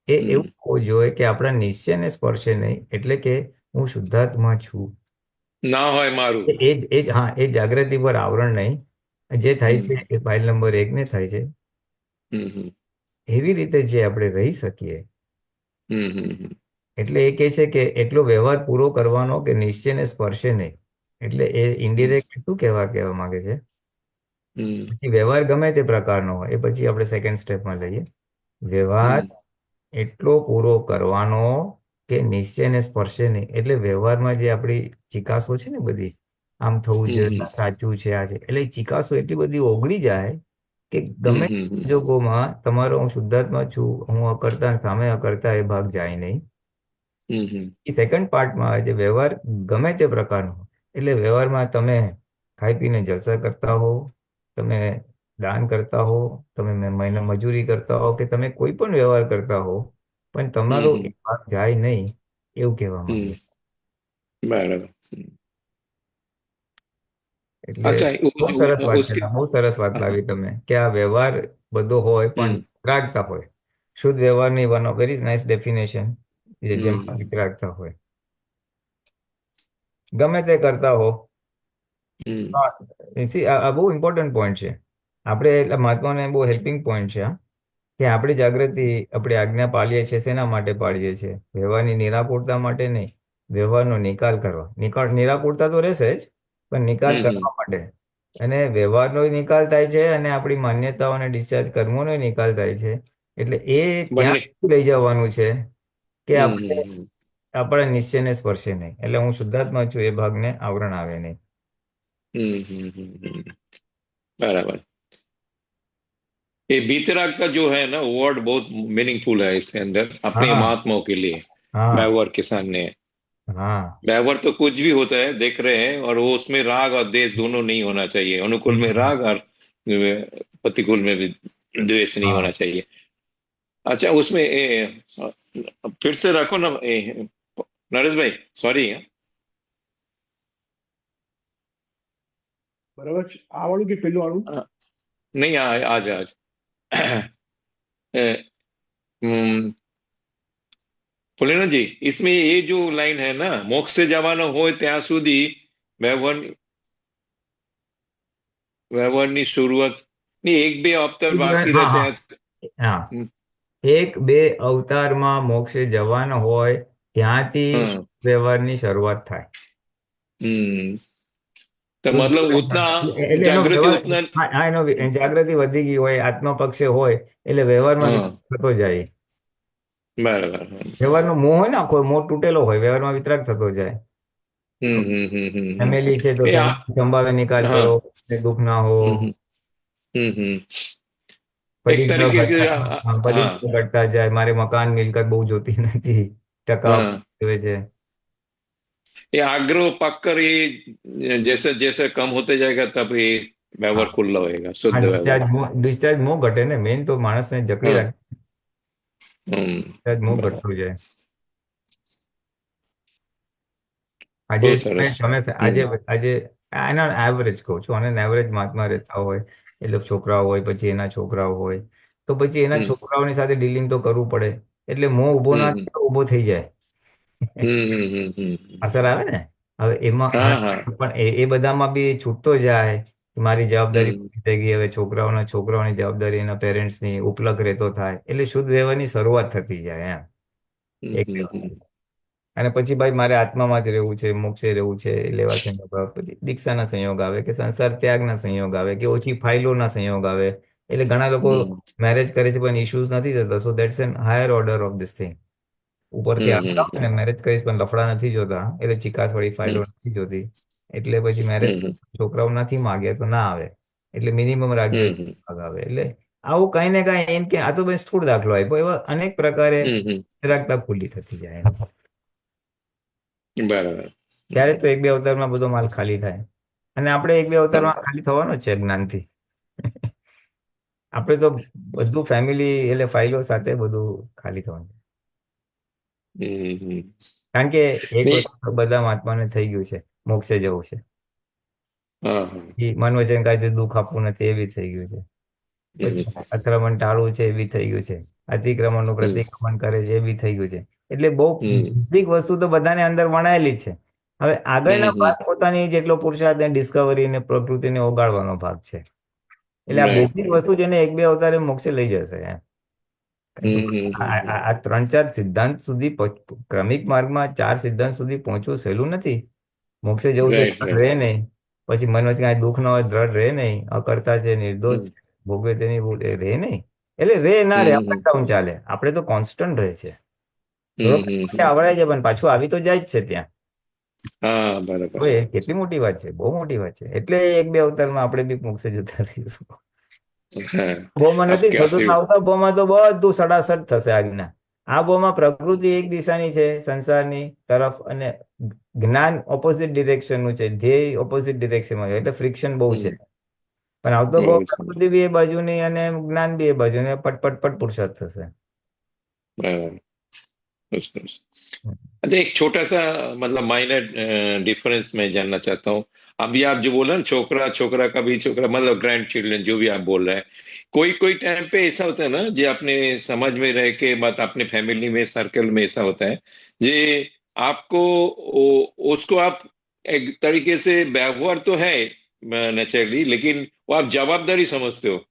એ એવું હોવું જોઈએ કે આપણા નિશ્ચયને સ્પર્શે નહીં. એટલે કે હું શુદ્ધાત્મા છું, ના હોય મારું. હા એ જાગૃતિ પર આવરણ નહીં. જે થાય છે એ ફાઇલ નંબર 1 ને થાય છે. એવી રીતે જે આપણે રહી શકીએ, એટલે એ કહે છે કે એટલો વ્યવહાર પૂરો કરવાનો કે નિશ્ચયને સ્પર્શે નહીં. એટલે એ ઇનડિરેક્ટ શું કહેવા માંગે છે. પછી વ્યવહાર ગમે તે પ્રકારનો હોય, એ પછી આપણે સેકન્ડ સ્ટેપમાં લઈએ. વ્યવહાર એટલો પૂરો કરવાનો કે નિશ્ચયને સ્પર્શે નહીં. એટલે વ્યવહારમાં જે આપણી ચિકાસો છે ને બધી, આમ થવું જોઈએ, સાચું છે, આ છે, એટલે એ ચિકાસો એટલી બધી ઓગળી જાય કે ગમે તે સંજોગોમાં તમારો હું શુદ્ધાત્મા છું, હું અકર્તા અને સામે અકર્તા એ ભાગ જાય નહીં. એ સેકન્ડ પાર્ટમાં આવે છે વ્યવહાર ગમે તે પ્રકારનો. એટલે વ્યવહારમાં તમે ખાઈ પીને જલસા કરતા હો, તમે દાન કરતા હો, તમે મહિને મજૂરી કરતા હો, કે તમે કોઈ પણ વ્યવહાર કરતા હો, પણ તમારો એ ભાગ જાય નહીં, એવું કહેવા માંગે. બરાબર। એટલે अच्छा બહુ સરસ વાત છે, उसके બહુ સરસ વાત લાવી તમે કે આ વ્યવહાર બધો હોય પણ વિતરાગતા હોય. શુદ્ધ વ્યવહારની one of very nice definition, જેમાં વિતરાગતા હોય. ગમે તે કરતા હો. આ બહુ ઇમ્પોર્ટન્ટ પોઈન્ટ છે. આપણે એટલા મહાત્માને બહુ હેલ્પિંગ પોઈન્ટ છે આ, કે આપણી જાગૃતિ, આપણી આજ્ઞા પાળીએ છીએ શેના માટે પાળીએ છીએ? વ્યવહારની નિરાકુરતા માટે નહીં, વ્યવહારનો નિકાલ કરવા. નિરાકુરતા તો રહેશે જ, પણ નિકાલ કરવા માટે. અને વ્યવહારનો નિકાલ થાય છે અને આપણી માન્યતાઓ અને ડિસ્ચાર્જ કર્મોનો નિકાલ થાય છે. એટલે એ ત્યાં લઈ જવાનું છે કે આપણે આપણા નિશ્ચયને સ્પર્શે નહીં. એટલે હું શુદ્ધાત્મા છું એ ભાગને આવરણ આવે નહીં. बराबर। ये वीतराग जो है ना, वर्ड बहुत मीनिंगफुल है इसके अंदर, अपने हाँ महात्माओं के लिए। हाँ व्यवहार के सामने हाँ व्यवहार तो कुछ भी होता है, देख रहे हैं, और वो उसमें राग और द्वेष दोनों नहीं होना चाहिए। अनुकूल में राग और प्रतिकूल में भी द्वेष नहीं होना हाँ चाहिए। अच्छा उसमें फिर से रखो ना नरेश भाई, सॉरी। બરાબર છે આ વાળું કે પેલું વાળું? नहीं आज आज ભોલેનાથ जी इसमें ये जो लाइन है ना मोक्ष से जवानो हो ત્યાં સુધી વ્યવહાર વ્યવહારની શરૂઆત ની એક બે અવતાર બાકી રહે હા હા ત્યાં હા હમ, એક બે અવતારમાં મોક્ષે જવાનું હોય ત્યાંથી હા શુદ્ધ વ્યવહારની શરૂઆત થાય. હમ તો શુદ્ધ मतलब उतना વ્યવહાર એટલે એનો जागृति વ્યવહાર उतना હા એનો જાગૃતિ વધી ગઈ હોય આત્મપક્ષે હોય એટલે વ્યવહારમાં हाँ વિતરાગ થતો જાય. बराबर हाँ વ્યવહારનો મોહ હોય ને આખો મોહ તૂટેલો હોય વ્યવહારમાં વિતરાગ થતો જાય. ફેમિલી છે તો ये ફેમિલી સંભાવે નિકાલ हाँ કરો ને દુઃખ ના હો. हम्म हम्म एक પડીકા तरीके के ઘટતા હા, हाँ પડીકા ઘટતા જાય મારે મકાન મિલકત બહુ જોતી નથી ટકા हाँ જોવે છે. ये आग्रह पक्कर ये जैसे जैसे कम होते जाएगा तब ये व्यवहार હા खुला होएगा હા शुद्ध व्यवहार ડિસ્ચાર્જ મોહ ઘટે ને મેઇન તો માણસને જકડી हाँ રાખે ડિસ્ચાર્જ મોહ बराबर ઘટતો જાય. આજે બહુ તમે સરસ તમે આજે હમ આજે એના એવરેજ કહું છું અને એવરેજ મહાત્મા રહેતા હોય એટલે છોકરાઓ હોય પછી એના છોકરાઓ હોય તો પછી એના હમ છોકરાઓની સાથે ડીલિંગ તો કરવું પડે એટલે મોહ ઊભો ના હમ થાય તો ઊભો થઈ જાય. અસર આવે ને હવે એમાં हाँ હવે हाँ પણ એ બધામાં બી છૂટતો જાય કે મારી જવાબદારી हम्म પૂરી થઈ ગઈ હવે છોકરાઓની જવાબદારી એના પેરેન્ટ્સની ઉપલક રહેતો થાય એટલે શુદ્ધ વ્યવહારની શરૂઆત થતી જાય એમ એક हम्म અને પછી ભાઈ મારે આત્મામાં જ રહેવું છે મોક્ષે રહેવું છે લેવા સંયોગ આવે પછી દીક્ષાના સંયોગ આવે કે સંસાર ત્યાગના સંયોગ આવે કે ઓછી ફાઇલોના સંયોગ આવે એટલે ઘણા લોકો हम्म મેરેજ કરે છે પણ ઇશ્યુઝ નથી થતા so that's an higher order of this thing. ઉપરથી આવેલા હોય ને મેરેજ કરીશ પણ લફડા નથી જોતા એટલે ચિકાસવાળી ફાઇલો નથી જોતી એટલે પછી મેરેજ છોકરાઓ નથી માગ્યા તો ના આવે એટલે મિનિમમ રાજ્ય ભાગ આવે એટલે આવું કઈ ને કઈ એમ કે આ તો ભાઈ સ્થૂળ દાખલો આપ્યો એવા અનેક પ્રકારે રાખતા ખુલ્લી થતી જાય बराबर ત્યારે તો એક બે અવતારમાં બધો માલ ખાલી થાય અને આપણે એક બે અવતારમાં ખાલી થવાનો જ છે જ્ઞાનથી. આપણે તો બધું ફેમિલી એટલે ફાઇલો સાથે બધું ખાલી થવાનું. કારણ કે એક नहीं વસ્તુ તો બધા મહાત્માને થઈ ગયું છે મોક્ષે જવું છે. हाँ हाँ એ મન વચન કાંઈ દુઃખ આપવું નથી એ બી થઈ ગયું છે. પછી આક્રમણ ટાળવું છે એ બી થઈ ગયું છે. અતિક્રમણનું પ્રતિક્રમણ કરે છે એ બી થઈ ગયું છે. એટલે બહુ બેઝિક વસ્તુ તો બધાને અંદર વણાયેલી જ છે. હવે આગળના ભાગ પોતાની જેટલો પુરુષાર્થ અને ડિસ્કવરી ને પ્રકૃતિને ઓગાળવાનો ભાગ છે. એટલે આ राइट બેઝિક વસ્તુ જેને એક બે અવતારે મોક્ષે લઈ જશે એમ. આ ત્રણ ચાર સિદ્ધાંત સુધી ક્રમિક માર્ગમાં ચાર સિદ્ધાંત સુધી પહોંચવું સહેલું નથી. મોક્ષે જવું છે राइट દ્રઢ राइट રહે નહીં પછી મન વચ્ચે કાંઈ દુઃખ ન હોય દ્રઢ રહે નહીં અકર્તા છે નિર્દોષ છે ભોગવે તેની ભૂલ એ રહે નહીં એટલે રે ના રે અપ એન્ડ ડાઉન ચાલે આપણે તો કોન્સ્ટન્ટ રહે છે થોડોક આવડાય છે પણ પાછું આવી તો જાય જ છે ત્યાં. हाँ बराबर હવે એ કેટલી મોટી વાત છે બહુ મોટી વાત છે એટલે એક બે અવતારમાં આપણે બી મોક્ષે જતા રહીશું. हाँ ભોમાં નથી आपके થતું તો आशीर्वाद આવતા ભોમાં તો બધું સડાસડ થશે આજ્ઞા. આ ભોમાં પ્રકૃતિ એક દિશાની છે સંસારની તરફ અને જ્ઞાન ઓપોઝિટ ડિરેક્શનનું છે ધ્યેય ઓપોઝિટ ડિરેક્શનમાં છે એટલે ફ્રિક્શન બહુ છે. પણ આવતો બહુ बहुत सुंदर પ્રકૃતિ બી એ બાજુની અને જ્ઞાન બી એ બાજુની પટ પટ પટ પુરુષાર્થ થશે. बराबर बस बस अच्छा एक छोटा सा मतलब माइनर डिफरेंस मैं जानना चाहता हूँ अभी आप जो बोला ना छोकरा छोकरा का भी छोकरा मतलब ग्रैंड चिल्ड्रन जो भी आप बोल रहे हैं कोई कोई टाइम पे ऐसा होता है ना जो अपने समझ में रह के बात अपने फैमिली में सर्कल में ऐसा होता है जे आपको उसको आप एक तरीके से व्यवहार तो है नेचुरली लेकिन वो आप जवाबदारी समझते हो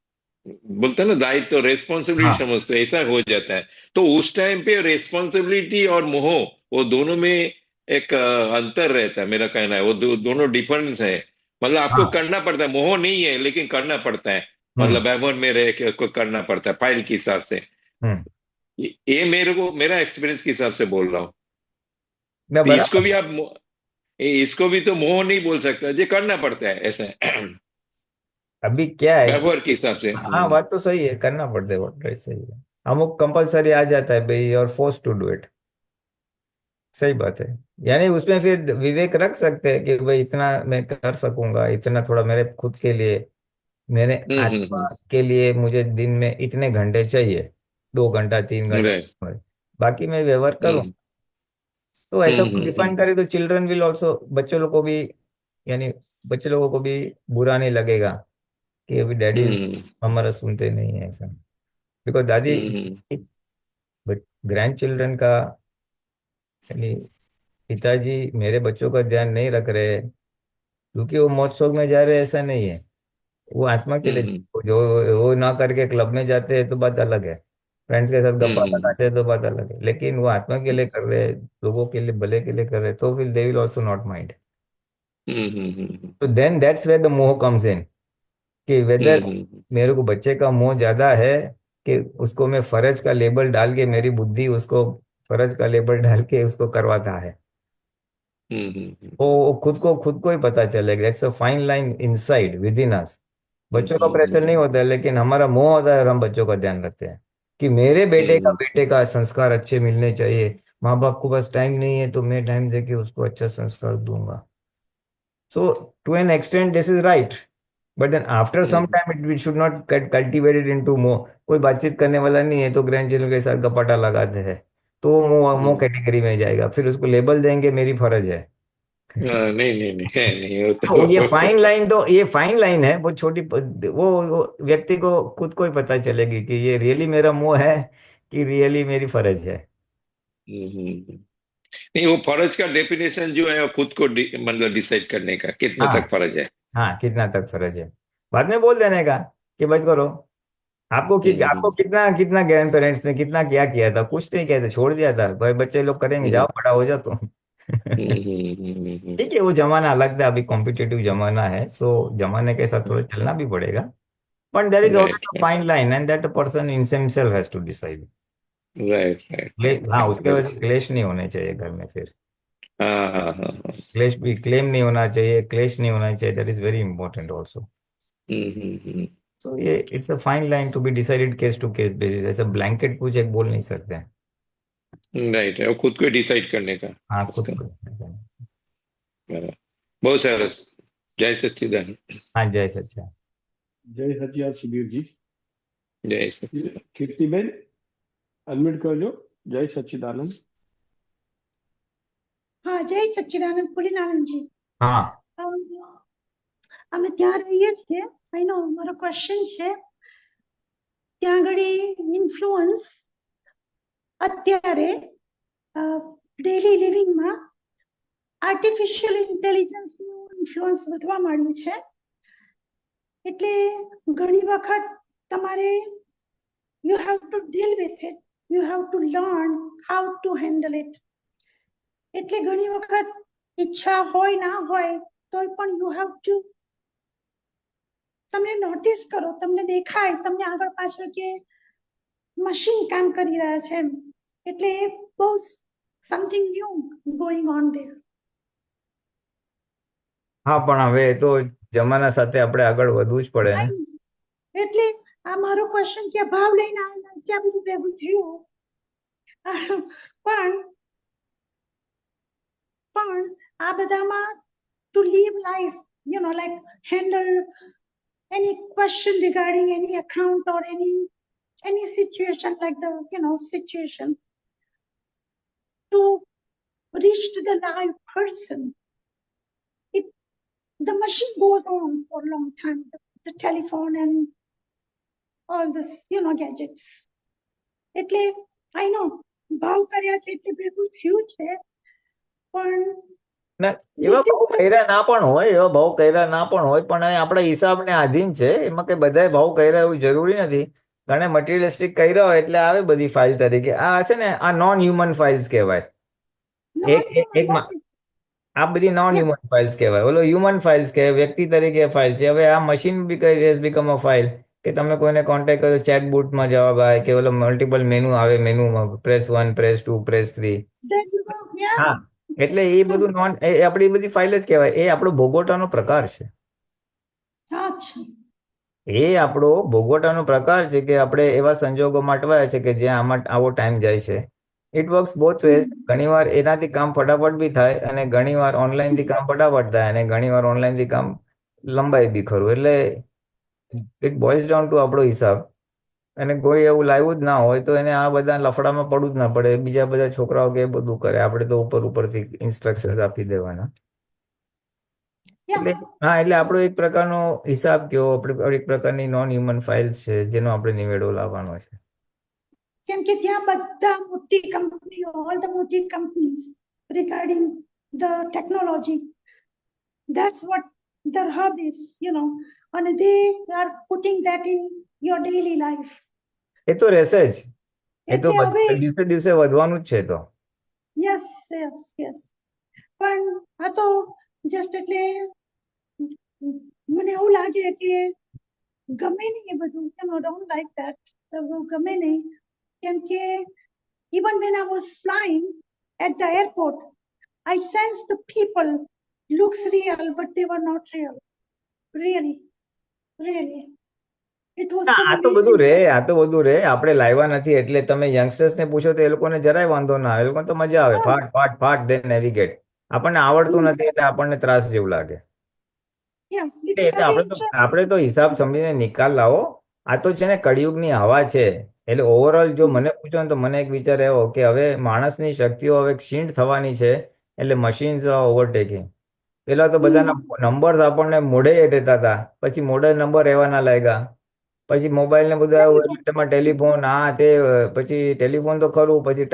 बोलते हैं ना दायित्व रेस्पॉन्सिबिलिटी हाँ समझते हो ऐसा हो जाता है तो उस टाइम पे रेस्पॉन्सिबिलिटी और मोह वो दोनों में एक अंतर रहता है मेरा कहना है वो दोनों डिफरेंस है मतलब आपको हाँ करना पड़ता है मोह नहीं है लेकिन करना पड़ता है हम्म मतलब व्यवहार में रह के को करना पड़ता है फाइल के हिसाब से हम्म ये मेरे को मेरा एक्सपीरियंस के हिसाब से बोल रहा हूँ ना तो इसको बराबर भी आप इसको भी तो मोह नहीं बोल सकता ये करना पड़ता है ऐसा है अभी क्या है कि व्यवहार के हिसाब से हाँ बात तो सही है करना पड़ता है वो तो सही है. अमुक कंपलसरी आ जाता है भाई और फोर्स टू डू इट. सही बात है. यानी उसमें फिर विवेक रख सकते हैं कि भाई इतना मैं कर सकूंगा इतना थोड़ा मेरे खुद के लिए मेरे आत्मा के लिए मुझे दिन में इतने घंटे चाहिए 2 घंटा 3 घंटा. राइट बाकी मैं व्यवहार करूँ तो ऐसा डिफाइन करे तो चिल्ड्रन विल ऑल्सो बच्चों लोग को भी यानी बच्चे लोगों को भी बुरा नहीं लगेगा कि अभी डैडी हमारा सुनते नहीं है ऐसा बिकॉज दादी ग्रैंड चिल्ड्रन का यानी पिताजी मेरे बच्चों का ध्यान नहीं रख रहे क्योंकि वो मौज शौक में जा रहे हैं, ऐसा नहीं है। वो आत्मा के लिए हम्म जो वो ना करके क्लब में जाते हैं तो बात अलग है, फ्रेंड्स के साथ गप्पा हम्म लगाते हैं तो बात अलग है, लेकिन वो आत्मा के लिए कर रहे हैं, लोगों के लिए भले के लिए कर रहे हैं, तो फिर they will also not mind. Hmm तो देन दैट्स वेयर द मोह कम्स इन, कि वेदर हम्म मेरे को बच्चे का मोह ज्यादा है कि उसको मैं फर्ज का लेबल डाल के, मेरी बुद्धि उसको फर्ज का लेबल डाल के उसको करवाता है। वो खुद को ही पता चलेगा। It's a fine line inside within us. बच्चों का प्रेशर नहीं होता है, लेकिन हमारा मोह होता है और हम बच्चों का ध्यान रखते हैं कि मेरे बेटे का संस्कार अच्छे मिलने चाहिए। माँ बाप को बस टाइम नहीं है तो मैं टाइम देके उसको अच्छा संस्कार दूंगा। So to an extent this is right, but then after some time it should not get cultivated into मोह। कोई बातचीत करने वाला नहीं है तो ग्रैंड चिल्ड्रन के साथ गपाटा लगाते हैं, तो वो मोह मोह कैटेगरी में जाएगा, फिर उसको लेबल देंगे मेरी फर्ज है। नहीं नहीं नहीं है नहीं वो तो तो ये फाइन लाइन है, वो छोटी वो व्यक्ति को खुद को ही पता चलेगी कि ये रियली मेरा मोह है कि रियली मेरी फर्ज है। नहीं, वो फर्ज का डेफिनेशन जो है वो खुद को मतलब डिसाइड करने का कितना हाँ, तक फर्ज है। हाँ, कितना तक फर्ज है, बाद में बोल देने का कि बस करो। आपको हम्म कितना कितना ग्रैंड पेरेंट्स ने कितना क्या किया था, कुछ नहीं किया था, छोड़ दिया था, भाई बच्चे लोग करेंगे, हम्म जाओ बड़ा हो जाओ तुम। ठीक है, वो जमाना अलग था, अभी कॉम्पिटिटिव जमाना है, सो जमाने के साथ थोड़ा चलना भी पड़ेगा। But there is right always a fine line and that person in himself has to decide. Right right हाँ, राइट उसके वजह से क्लेश नहीं होने चाहिए घर में फिर। हाँ हाँ हाँ हाँ क्लेश भी, क्लेम नहीं होना चाहिए, क्लेश नहीं होना चाहिए, that is very important also. So ये it's a fine line to be decided case to case basis, ऐसा ब्लैंकेट कुछ एक बोल नहीं सकते हैं। राइट है वो खुद को डिसाइड करने का हाँ, खुद उसका। को। बराबर। बहुत सरस। जय सच्चिदानंद। हाँ, जय सच्चा। जय सचिदानंद सुधीर जी। जय सच्चिदानंद। कीर्तिबेन अनम्यूट कर दो। जय सच्चिदानंद। હા જય સચ્ચિદાનંદ પુલિનાનંદજી. हाँ, અમ, અમે ત્યાં રહીએ છીએ. આઈ નો મારો ક્વેશ્ચન છે ત્યાં આગળ ઇન્ફ્લુઅન્સ અત્યારે ડેલી લિવિંગમાં આર્ટિફિશિયલ ઇન્ટેલિજન્સનું ઇન્ફ્લુઅન્સ વધવા માંડ્યું છે. એટલે ઘણી વખત તમારે you have to deal with it, you have to learn how to handle it. એટલે ઘણી વખત ઈચ્છા હોય ના હોય તોય પણ you have to, તમને નોટિસ કરો, તમને દેખાય, તમને આગળ પાછળ કે મશીન કામ કરી રહ્યા છે એમ. એટલે એ બહુ something new going on there. હા, પણ હવે એ તો જમાના સાથે આપણે આગળ વધવું જ પડે ને. એટલે આ મારો ક્વેશ્ચન કે ભાવ લઈને આવેલા ત્યાં બધું ભેગું થયું. પણ પણ આ બધામાં to live life, you know, like handle any question regarding any account or any situation, like the, you know, situation to reach to the live person. It, the machine goes on for a long time, the telephone and all this, you know, gadgets. એટલે I know ભાવ કર્યા છે એટલે ભેગું થયું છે, પણ ના, એવા this is ભાવ કર્યા ના પણ હોય, એવા ભાવ કર્યા ના પણ હોય, પણ એ આપણા હિસાબને આધીન છે, એમાં કઈ બધાય ભાવ કર્યા એવું જરૂરી નથી. ઘણા મટીરિયલિસ્ટિક કર્યા હોય એટલે આવે બધી ફાઇલ તરીકે. આ છે ને, આ નોન હ્યુમન ફાઇલ્સ કહેવાય. એક non એક human. એકમાં આ બધી નોન Yeah, હ્યુમન ફાઇલ્સ કહેવાય, ઓલો હ્યુમન ફાઇલ્સ કહેવાય, વ્યક્તિ તરીકે ફાઇલ છે. હવે આ મશીન બી કઈ હેઝ બીકમ અ ફાઇલ, કે તમે કોઈને કોન્ટેક્ટ કરો, ચેટબોટમાં જવાબ આવે કે ઓલો મલ્ટિપલ મેનુ આવે, મેનુમાં press 1, press 2, press 3. there you go. Yeah. હા, એટલે એ બધું આપણી બધી ફાઇલ જ કહેવાય. એ આપણો ભોગવટાનો પ્રકાર છે. અચ્છા. એ આપણો ભોગવટાનો પ્રકાર છે કે આપણે એવા સંજોગોમાં અટવાયા છે કે જ્યાં આમાં આવો ટાઈમ જાય છે. It works both ways. ઘણીવાર એનાથી કામ ફટાફટ બી થાય અને ઘણીવાર ઓનલાઈનથી કામ ફટાફટ થાય અને ઘણીવાર ઓનલાઈનથી કામ લંબાઈ બી ખરું. એટલે ઇટ બોઇલ્સ ડાઉન ટુ આપણો હિસાબ. અને કોઈ એવું લાવ્યું જ ના હોય તો એને આ બધા લફડામાં પડવું જ ના પડે. બીજા બધા છોકરાઓ કે એ બધું કરે, આપણે તો ઉપરથી ઇન્સ્ટ્રક્શન્સ આપી દેવાના. Yeah. એટલે હા, એટલે આપણો એક પ્રકારનો હિસાબ કેવો, આપણે એક પ્રકારની નોન હ્યુમન ફાઇલ્સ છે જેનો આપણે નિવેડો લાવવાનો છે. કેમ કે ત્યાં બધા મોટી કંપનીઓ, ઓલ ધ મોટી companies regarding the technology, that's what their hub is, and they are putting that in your daily life. એ તો રહેશે જ, એ તો એટલે હવે દિવસે દિવસે વધવાનું જ છે તો. યસ યસ યસ પણ આ તો જસ્ટ એટલે મને એવું લાગે કે ગમે નહીં એ બધું, ડોન્ટ લાઈક ધેટ, ગમે નહીં. કેમ કે even when I was flying at the airport, I sensed the people looks real, but they were not real. Really, really. It was so આ તો બધું amazing. રે, આ તો બધું રે, આપણે લાવ્યા નથી એટલે તમે યંગસ્ટર્સ ને પૂછો તો એ લોકોને જરાય વાંધો ના આવે, એ લોકોને તો મજા આવે, ફાટ ફાટ ફાટ દે નેવિગેટ. આપણને આવડતું નથી એટલે આપણને ત્રાસ જેવું લાગે. Yeah, એટલે because I આપણે તો હિસાબ સમજીને નિકાલ લાવો. આ તો છે ને કળિયુગની હવા છે. એટલે ઓવરઓલ જો મને પૂછો ને તો મને એક વિચાર એવો કે હવે માણસની શક્તિઓ હવે ક્ષીણ થવાની છે, એટલે મશીન્સ ઓવરટેકિંગ. પેલા તો બધાના નંબર્સ આપણને મોઢે રહેતા હતા, પછી મોઢે નંબર રહેવાના લાગ્યા, પછી મોબાઈલ ને બધું આવ્યું એટલે એમાં ટેલિફોન, આ તે, પછી ટેલિફોન તો ખરું, પછી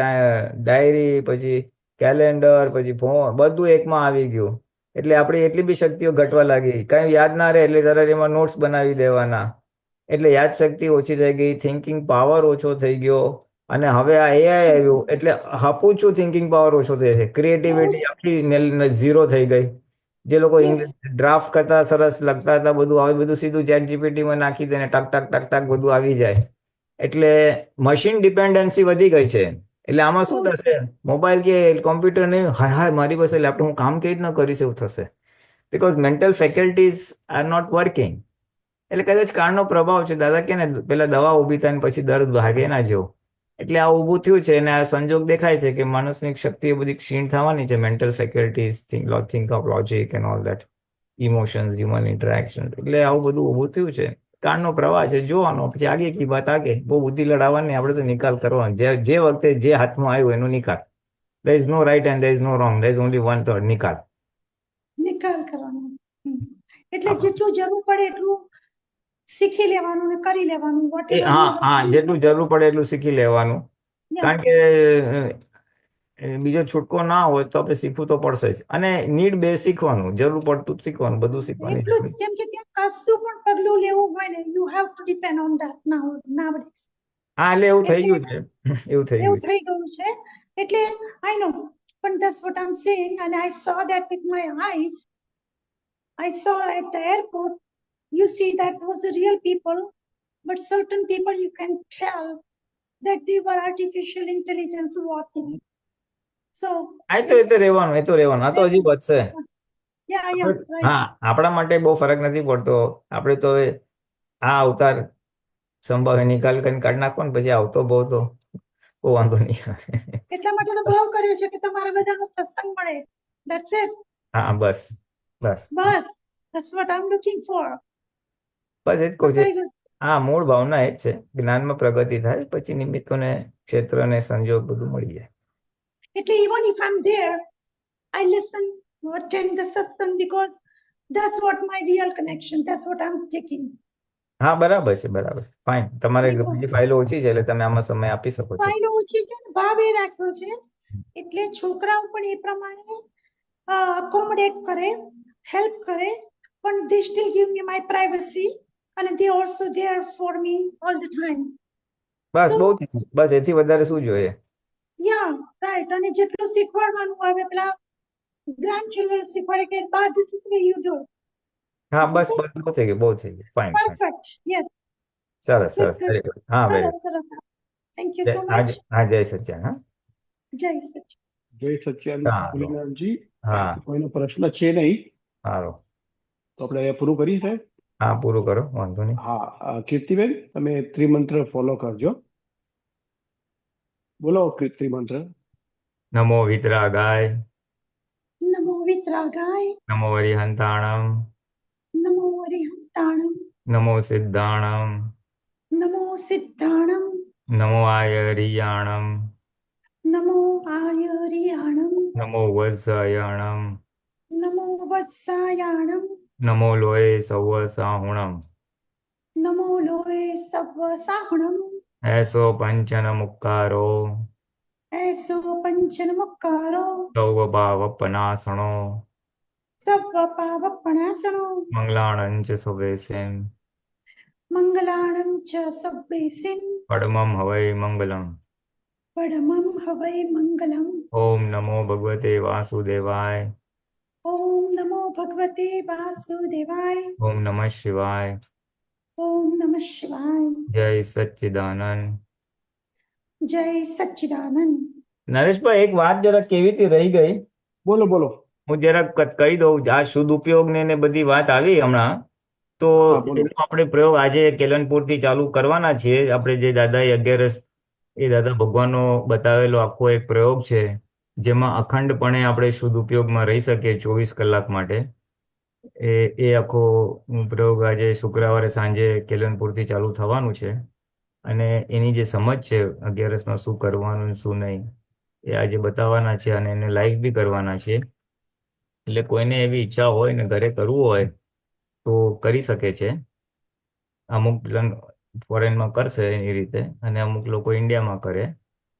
ડાયરી, પછી કેલેન્ડર, પછી ફોન, બધું એકમાં આવી ગયું. એટલે આપણી એટલી બી શક્તિઓ ઘટવા લાગી, કઈ યાદ ના રહે એટલે તરત એમાં નોટ્સ બનાવી દેવાના, એટલે યાદ શક્તિ ઓછી થઈ ગઈ, થિંકિંગ પાવર ઓછો થઈ ગયો. અને હવે આ એઆઈ આવ્યું એટલે હપુચું થિંકિંગ પાવર ઓછો થઈ છે, ક્રિએટિવિટી આખી ઝીરો થઈ ગઈ. જે લોકો ઇંગ્લિશ ડ્રાફ્ટ કરતા, સરસ લખતા હતા, બધું હવે બધું સીધું ચેટ જીપીટીમાં નાખી દે ને ટક ટક ટક ટક બધું આવી જાય. એટલે મશીન ડિપેન્ડન્સી વધી ગઈ છે. એટલે આમાં શું થશે, મોબાઈલ કે કોમ્પ્યુટર નહીં, હાય હાય મારી પાસે લેપટોપ, હું કામ કેવી રીતના કરીશ એવું થશે, because mental faculties are not working. એટલે કદાચ કાળનો પ્રભાવ છે. દાદા કે ને પેલા દવા ઊભી થાય ને પછી દર્દ ભાગે ના જેવું. એટલે આ ઊભું થયું છે અને આ સંજોગ દેખાય છે કે માણસની શક્તિઓ બધી ક્ષીણ થવાની છે, mental faculties, think of logic and all that, emotions, human interaction. એટલે આવું બધું ઊભું થયું છે. કાળનો પ્રવાહ છે, જોવાનો, પછી આગે કી વાત આગે. બહુ બુદ્ધિ લડાવવાની, આપણે તો નિકાલ કરવાનો, જે વખતે જે હાથમાં આવ્યું એનો નિકાલ. there is no right and there is no wrong, there is only one thought, નિકાલ કરવાનો. એટલે જેટલું જરૂર પડે એટલું શીખી લેવાનું ને કરી લેવાનું. હા, જેટલું જરૂર પડે એટલું શીખી લેવાનું. કારણ કે બીજો છૂટકો ના હોય તો આપણે શીખવું તો પડશે જ. અને નીડ બે શીખવાનું, જરૂર પડતું જ શીખવાનું, બધું શીખવાની એટલું જ. કેમ કે ત્યાં કશું પણ પગલું લેવું હોય ને, you have to depend on that nowadays. હા, એટલે એવું થઈ ગયું છે, એવું થઈ એવું ગયું થઈ ગયું છે. એટલે આઈ નો, પણ that's what I'm saying, and I saw that with my eyes. I saw at the airport, you see that was the real people, but certain people you can tell that they were artificial intelligence walking. So એ તો રહેવાનું, એ તો રહેવાનું. આ તો હજી વધશે. yeah, right. હા, આપણા માટે બહુ ફરક નથી પડતો. આપણે તો હવે આ અવતાર સંભાવે નિકાલ કરીને કાઢી નાખો ને, પછી આવતો બહુ તો બહુ વાંધો નહીં આવે. એટલા માટે તો બહુ કર્યું છે કે તમારા બધાનો સત્સંગ મળે. That's it. હા, બસ બસ બસ, that's what I'm looking for. બસ એ જ કહું છું. Very good. હા, મૂળ ભાવના એ જ છે, જ્ઞાનમાં પ્રગતિ થાય, પછી નિમિત્તોને, ક્ષેત્રને, સંજોગ બધું મળી જાય. એટલે even if I'm there, I listen or attend the satsang because that's what my real connection, that's what I'm taking. હા, બરાબર છે, બરાબર, ફાઇન. તમારે બીજી ફાઇલો ઓછી છે એટલે તમે આમાં સમય આપી શકો છો. ફાઇલો ઓછી છે ને, ભાવ એ રાખ્યો છે એટલે છોકરાઓ પણ એ પ્રમાણે accommodate કરે, help કરે, પણ they still give me my privacy and they also there for me all the time. બસ બહુ, બસ એથી વધારે શું જોઈએ. Yeah, right. અને જેટલું શીખવાડવાનું આવે, પેલા grandchildren શીખવાડે કે બા this is the way you do. હા, બસ બહુ થઈ ગયું, બહુ થઈ ગયું, ફાઇન ફાઇન. Perfect. Yes. સરસ સરસ, વેરી ગુડ. હા, વેરી સરસ. Thank you so હા, much. હા, જય સચ્ચાન. હા, જય સચિદાનંદ. જય સચ્ચિદાનંદ સારું. ભોલેનાથજી. હા, કોઈનો પ્રશ્ન છે નહીં સારું. તો આપણે અહીંયા પૂરું કરીએ સાહેબ. હા, પૂરું કરો, વાંધો નહીં. હા, કીર્તિબેન તમે ત્રિમંત્ર ફોલો કરજો. બોલો ત્રિમંત્ર. નમો વિતરાગાય, નમો વિતરાગાય, નમો વરિહંતાણમ, નમો વરિહંતાણમ, નમો સિદ્ધાણમ, નમો સિદ્ધાણમ, નમો આયરિયાણમ, નમો આયરિયાણમ, નમો વત્સાયણમ, નમો વત્સાયાણમ, નમો લોય સૌ સાહુણમ, નમો લોય સર્વ સાહણમ, એસો પંચન મુક્કારો એસો પંચન મુક્કારો સૌ ભાવપનાસણો સર્વ પાવપણાસનો મંગલાણં ચ સવેસેમ મંગલાણં ચ સબ્બેસિન પડમં હવૈ મંગલમ. પરમં હવૈ મંગલમ. ઓમ નમો ભગવતે વાસુદેવાય. ઓમ નમો ભગવતે વાસુદેવાય. ઓમ નમઃ શિવાય. ઓમ નમઃ શિવાય. જય સચ્ચિદાનંદ. જય સચ્ચિદાનંદ. નરેશભાઈ, એક વાત જરાક કેવી રહી ગઈ, બોલો બોલો. હું જરાક કહી દઉં. આ શુદ્ધ ઉપયોગ ને બધી વાત આવી હમણાં, તો હા બોલો. એનો આપણે પ્રયોગ આજે કેલનપુર થી ચાલુ કરવાના છીએ. આપણે જે દાદાએ 11 એ દાદા ભગવાનનો બતાવેલો આખો એક પ્રયોગ છે, જેમાં અખંડપણે આપણે શુદ્ધ ઉપયોગમાં રહી શકીએ 24 કલાક માટે. એ આખો પ્રયોગ આજે શુક્રવારે સાંજે કેલનપુરથી ચાલુ થવાનું છે. અને એની જે સમજ છે 11માં શું કરવાનું ને શું નહીં, એ આજે બતાવવાના છે અને એને લાઈવ બી કરવાના છે. એટલે કોઈને એવી ઈચ્છા હોય ને ઘરે કરવું હોય તો કરી શકે છે. અમુક ફોરેનમાં કરશે એની રીતે, અને અમુક લોકો ઇન્ડિયામાં કરે.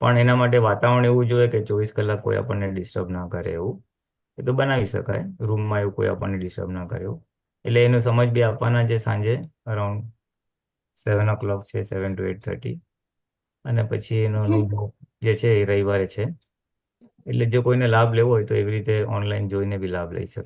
પણ એના માટે વાતાવરણ એવું જોઈએ કે 24 કલાક કોઈ આપણને ડિસ્ટર્બ ના કરે એવું. એ તો બનાવી શકાય, રૂમમાં એવું કોઈ આપણને ડિસ્ટર્બ ના કરે એવું. એટલે એનું સમજ બી આપવાના છે સાંજે અરાઉન્ડ 7 o'clock છે, 7 to 8:30. અને પછી એનો અનુભવ જે છે એ રવિવારે છે. એટલે જો કોઈને લાભ લેવો હોય તો એવી રીતે ઓનલાઈન જોઈને બી લાભ લઈ શકે.